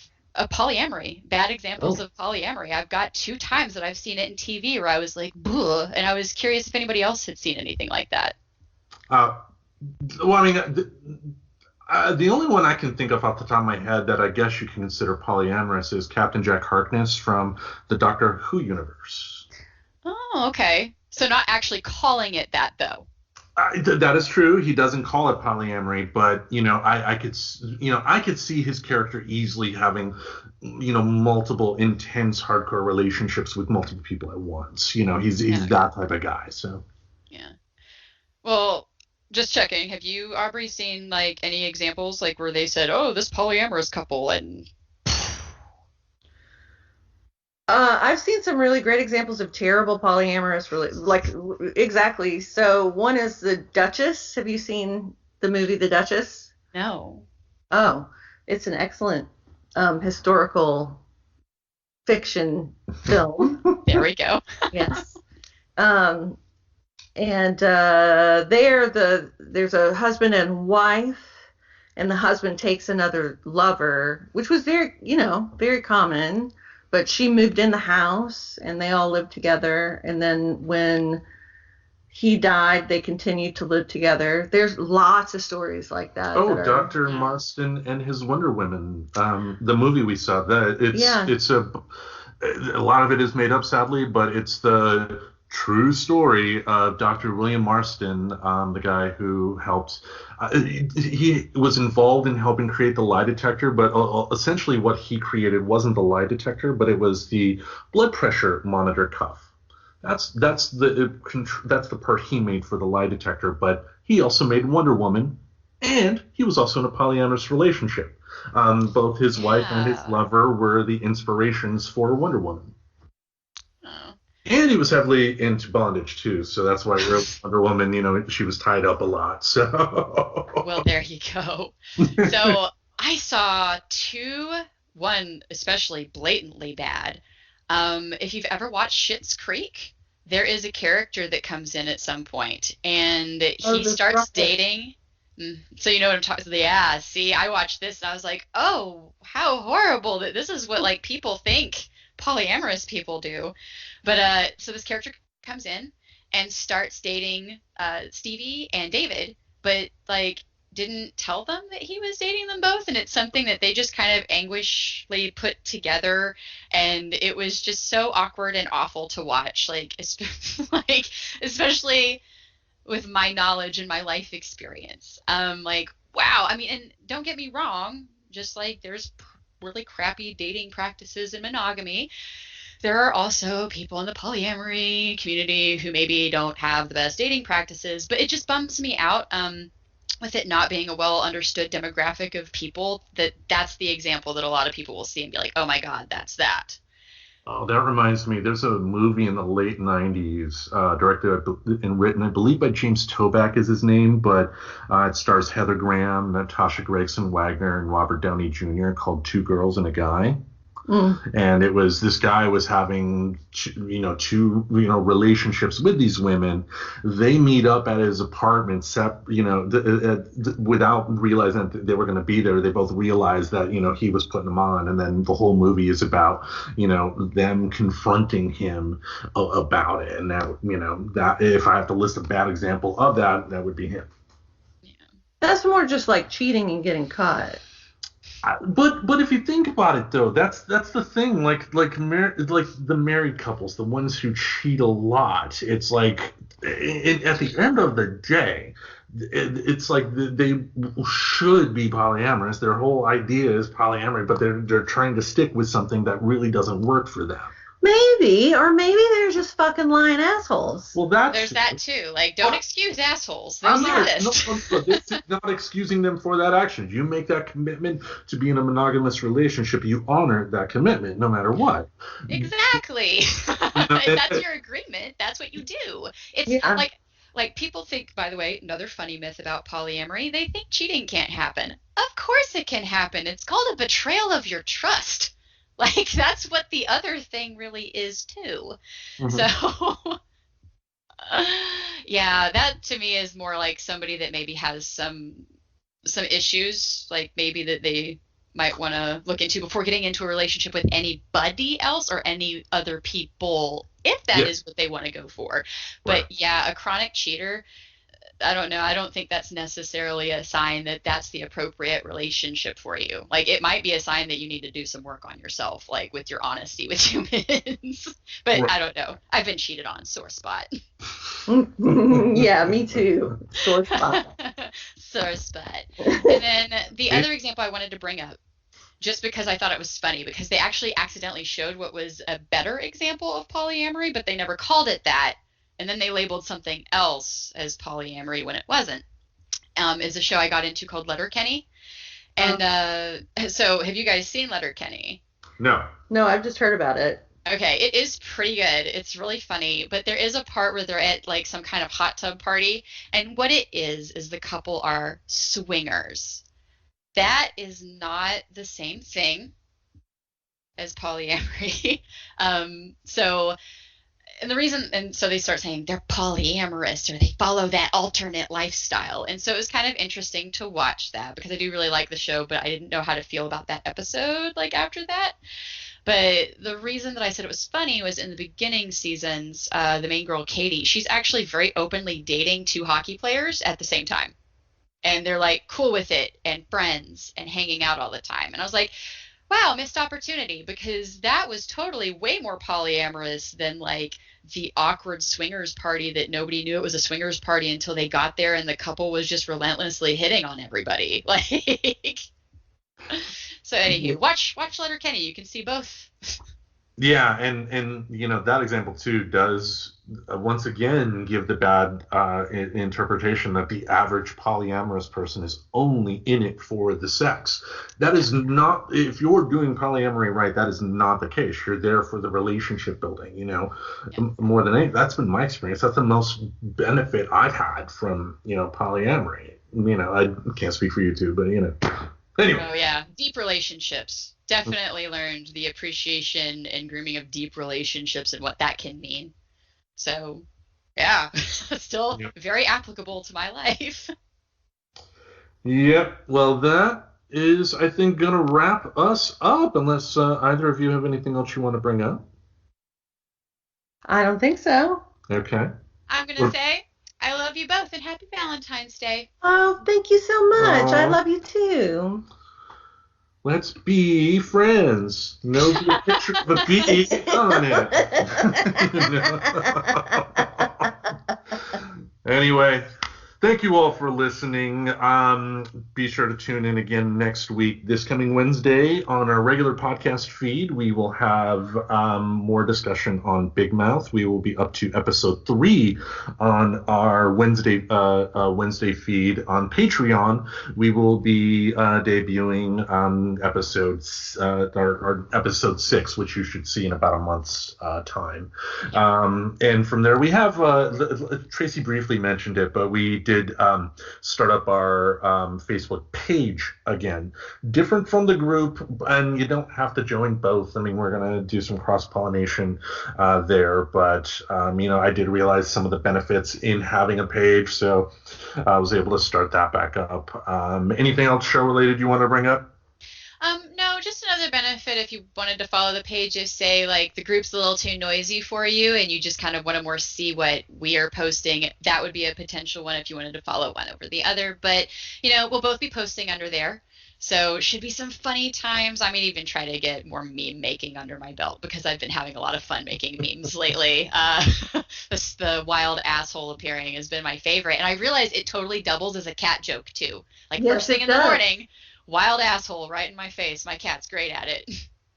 S2: polyamory, bad examples of polyamory. I've got 2 times that I've seen it in TV where I was like, "Buh," and I was curious if anybody else had seen anything like that.
S1: Well, I mean, the only one I can think of off the top of my head that I guess you can consider polyamorous is Captain Jack Harkness from the Doctor Who universe.
S2: Oh, okay. So not actually calling it that, though.
S1: That is true. He doesn't call it polyamory, but I could see his character easily having multiple intense hardcore relationships with multiple people at once. He's that type of guy. So
S2: yeah. Well, just checking. Have you, Aubrey, seen like any examples like where they said, "Oh, this polyamorous couple," and
S3: I've seen some really great examples of terrible polyamorous, exactly. So one is the Duchess. Have you seen the movie The Duchess?
S2: No.
S3: Oh, it's an excellent historical fiction film.
S2: There we go.
S3: Yes. And there's a husband and wife, and the husband takes another lover, which was very common. But she moved in the house, and they all lived together. And then when he died, they continued to live together. There's lots of stories like that.
S1: Oh, Dr. Marston and his Wonder Women, the movie we saw. It's a lot of it is made up, sadly, but it's the True story of Dr. William Marston, the guy who helped. He was involved in helping create the lie detector, but essentially what he created wasn't the lie detector, but it was the blood pressure monitor cuff. That's the part he made for the lie detector. But he also made Wonder Woman, and he was also in a polyamorous relationship. Both his wife and his lover were the inspirations for Wonder Woman. And he was heavily into bondage too, so that's why Wonder Woman, she was tied up a lot. So
S2: well, there you go. So I saw one especially blatantly bad. If you've ever watched Schitt's Creek, there is a character that comes in at some point, and he starts dating. So you know what I'm talking about? Yeah. See, I watched this and I was like, oh, how horrible that this is what like people think polyamorous people do. But so this character comes in and starts dating Stevie and David, but like didn't tell them that he was dating them both, and it's something that they just kind of anguishedly put together, and it was just so awkward and awful to watch, like especially with my knowledge and my life experience. Like, wow. I mean, and don't get me wrong, just like there's really crappy dating practices in monogamy, there are also people in the polyamory community who maybe don't have the best dating practices, but it just bums me out with it not being a well understood demographic of people, that's the example that a lot of people will see and be like, oh my God, that's that.
S1: Oh, that reminds me. There's a movie in the late 90s, directed and written, I believe, by James Toback is his name, but it stars Heather Graham, Natasha Gregson Wagner, and Robert Downey Jr. called Two Girls and a Guy. And it was this guy was having two relationships with these women. They meet up at his apartment, without realizing that they were going to be there. They both realized that he was putting them on, and then the whole movie is about them confronting him about it. And that if I have to list a bad example of that, that would be him.
S3: Yeah. That's more just like cheating and getting caught.
S1: But if you think about it, though, that's the thing. Like the married couples, the ones who cheat a lot. It's like at the end of the day, it's like they should be polyamorous. Their whole idea is polyamory, but they're trying to stick with something that really doesn't work for them.
S3: Maybe, or maybe they're just fucking lying assholes.
S1: Well,
S2: there's that too. Like, don't excuse assholes. They exist.
S1: It's not excusing them for that action. You make that commitment to be in a monogamous relationship. You honor that commitment, no matter what.
S2: Exactly. If that's your agreement, that's what you do. It's like people think. By the way, another funny myth about polyamory: they think cheating can't happen. Of course, it can happen. It's called a betrayal of your trust. Like, that's what the other thing really is, too. Mm-hmm. So, yeah, that to me is more like somebody that maybe has some issues, like maybe that they might want to look into before getting into a relationship with anybody else or any other people, if that is what they want to go for. But, yeah, a chronic cheater, I don't know. I don't think that's necessarily a sign that that's the appropriate relationship for you. Like, it might be a sign that you need to do some work on yourself, like with your honesty with humans. But I don't know. I've been cheated on. Sore spot.
S3: Yeah, me too. Sore spot.
S2: Sore spot. And then the other example I wanted to bring up, just because I thought it was funny, because they actually accidentally showed what was a better example of polyamory, but they never called it that. And then they labeled something else as polyamory when it wasn't, is a show I got into called Letterkenny. And so have you guys seen Letterkenny?
S1: No,
S3: I've just heard about it.
S2: Okay, it is pretty good. It's really funny, but there is a part where they're at like some kind of hot tub party, and what it is the couple are swingers. That is not the same thing as polyamory. So they start saying they're polyamorous or they follow that alternate lifestyle. And so it was kind of interesting to watch that because I do really like the show, but I didn't know how to feel about that episode like after that. But the reason that I said it was funny was in the beginning seasons, the main girl, Katie, she's actually very openly dating two hockey players at the same time. And they're like cool with it and friends and hanging out all the time. And I was like, wow, missed opportunity, because that was totally way more polyamorous than like the awkward swingers party that nobody knew it was a swingers party until they got there, and the couple was just relentlessly hitting on everybody. Like, so anywho, watch Letterkenny. You can see both.
S1: Yeah, and that example too does once again give the bad interpretation that the average polyamorous person is only in it for the sex. That is not, if you're doing polyamory right, that is not the case. You're there for the relationship building, more than anything. That's been my experience. That's the most benefit I've had from, polyamory. I can't speak for you two, but anyway.
S2: Oh yeah, deep relationships. Definitely learned the appreciation and grooming of deep relationships and what that can mean. So, yeah, still very applicable to my life.
S1: Yep. Well, that is, I think, going to wrap us up, unless either of you have anything else you want to bring up.
S3: I don't think so.
S1: Okay.
S2: I'm going to say, I love you both and happy Valentine's Day.
S3: Oh, thank you so much. I love you too.
S1: Let's be friends. No picture of a bee on it. Anyway, thank you all for listening. Be sure to tune in again next week. This coming Wednesday on our regular podcast feed, we will have more discussion on Big Mouth. We will be up to episode 3 on our Wednesday feed. On Patreon, we will be debuting our episode 6, which you should see in about a month's time. And from there, we have Tracy briefly mentioned it, but we did start up our Facebook page again, different from the group, and you don't have to join both. I mean, we're going to do some cross-pollination there, but I did realize some of the benefits in having a page, so I was able to start that back up. Anything else show-related you want to bring up?
S2: No, just another benefit if you wanted to follow the page is, say, like, the group's a little too noisy for you and you just kind of want to more see what we are posting. That would be a potential one if you wanted to follow one over the other. But, we'll both be posting under there. So should be some funny times. I may even try to get more meme making under my belt because I've been having a lot of fun making memes lately. The wild asshole appearing has been my favorite. And I realize it totally doubles as a cat joke, too. Like, yes, first thing in the morning, wild asshole right in my face. My cat's great at it.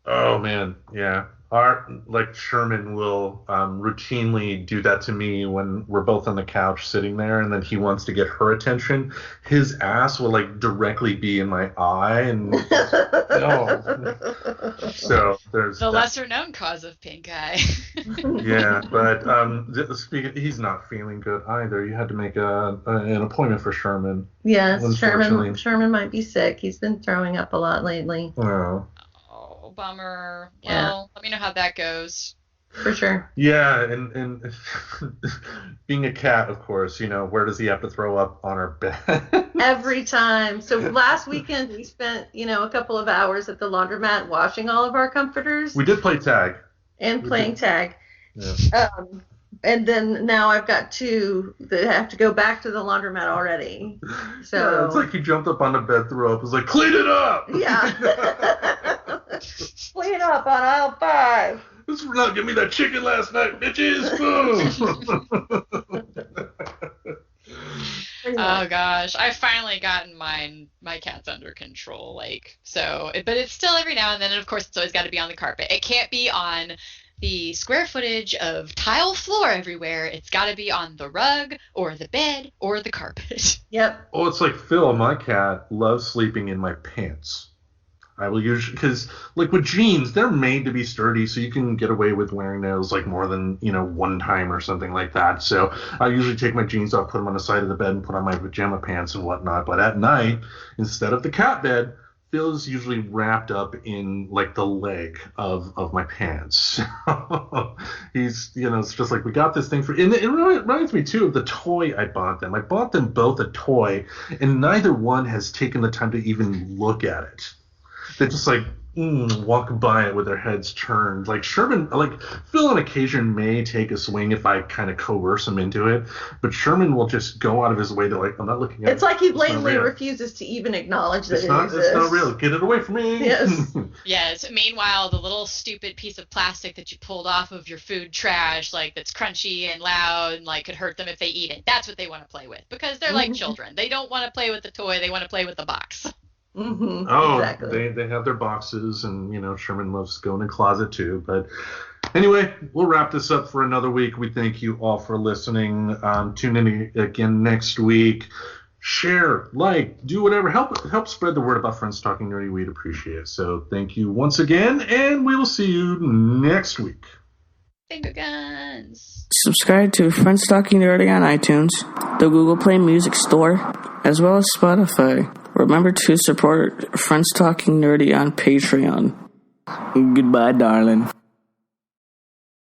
S1: Oh, man. Yeah. Sherman will routinely do that to me when we're both on the couch sitting there, and then he wants to get her attention. His ass will directly be in my eye, and so there's
S2: the lesser known cause of pink eye.
S1: Yeah, but he's not feeling good either. You had to make an appointment for Sherman.
S3: Yes, Sherman might be sick. He's been throwing up a lot lately.
S1: Oh.
S2: Bummer. Well, let me know how that goes.
S3: For sure.
S1: Yeah, and being a cat, of course, where does he have to throw up? On our bed?
S3: Every time. So last weekend we spent, a couple of hours at the laundromat washing all of our comforters.
S1: We did play tag.
S3: And playing tag.
S1: Yeah.
S3: And then now I've got 2 that have to go back to the laundromat already. So
S1: yeah, it's like he jumped up on the bed, threw up, was like, clean it up!
S3: Yeah. Clean up on aisle 5.
S1: This for not giving me that chicken last night, bitches!
S2: Oh gosh, I've finally gotten my cat's under control, but it's still every now and then, and of course it's always got to be on the carpet. It can't be on the square footage of tile floor everywhere. It's got to be on the rug or the bed or the carpet.
S3: Yep.
S1: Oh, it's like Phil, my cat, loves sleeping in my pants. I will usually, because with jeans, they're made to be sturdy, so you can get away with wearing those more than one time or something like that. So I usually take my jeans off, put them on the side of the bed, and put on my pajama pants and whatnot. But at night, instead of the cat bed, Phil's usually wrapped up in the leg of my pants. He's, it's just we got this thing and it reminds me too of the toy I bought them. I bought them both a toy, and neither one has taken the time to even look at it. They're just walk by it with their heads turned. Like Sherman, like Phil on occasion may take a swing if I kind of coerce him into it, but Sherman will just go out of his way to like, I'm not looking at it.
S3: It's like he blatantly refuses to even acknowledge that it exists.
S1: It's not real. Get it away from me.
S3: Yes.
S2: Yes. Meanwhile, the little stupid piece of plastic that you pulled off of your food trash, like that's crunchy and loud and like could hurt them if they eat it. That's what they want to play with because they're like children. They don't want to play with the toy. They want to play with the box.
S3: Mm-hmm.
S1: Oh,
S3: exactly.
S1: They have their boxes, and Sherman loves going in the closet too. But anyway, we'll wrap this up for another week. We thank you all for listening. Tune in again next week. Share, like, do whatever. Help spread the word about Friends Talking Nerdy. We'd appreciate it. So thank you once again, and we will see you next week.
S2: Finger guns.
S4: Subscribe to Friends Talking Nerdy on iTunes, the Google Play Music Store, as well as Spotify. Remember to support Friends Talking Nerdy on Patreon. Goodbye, darling.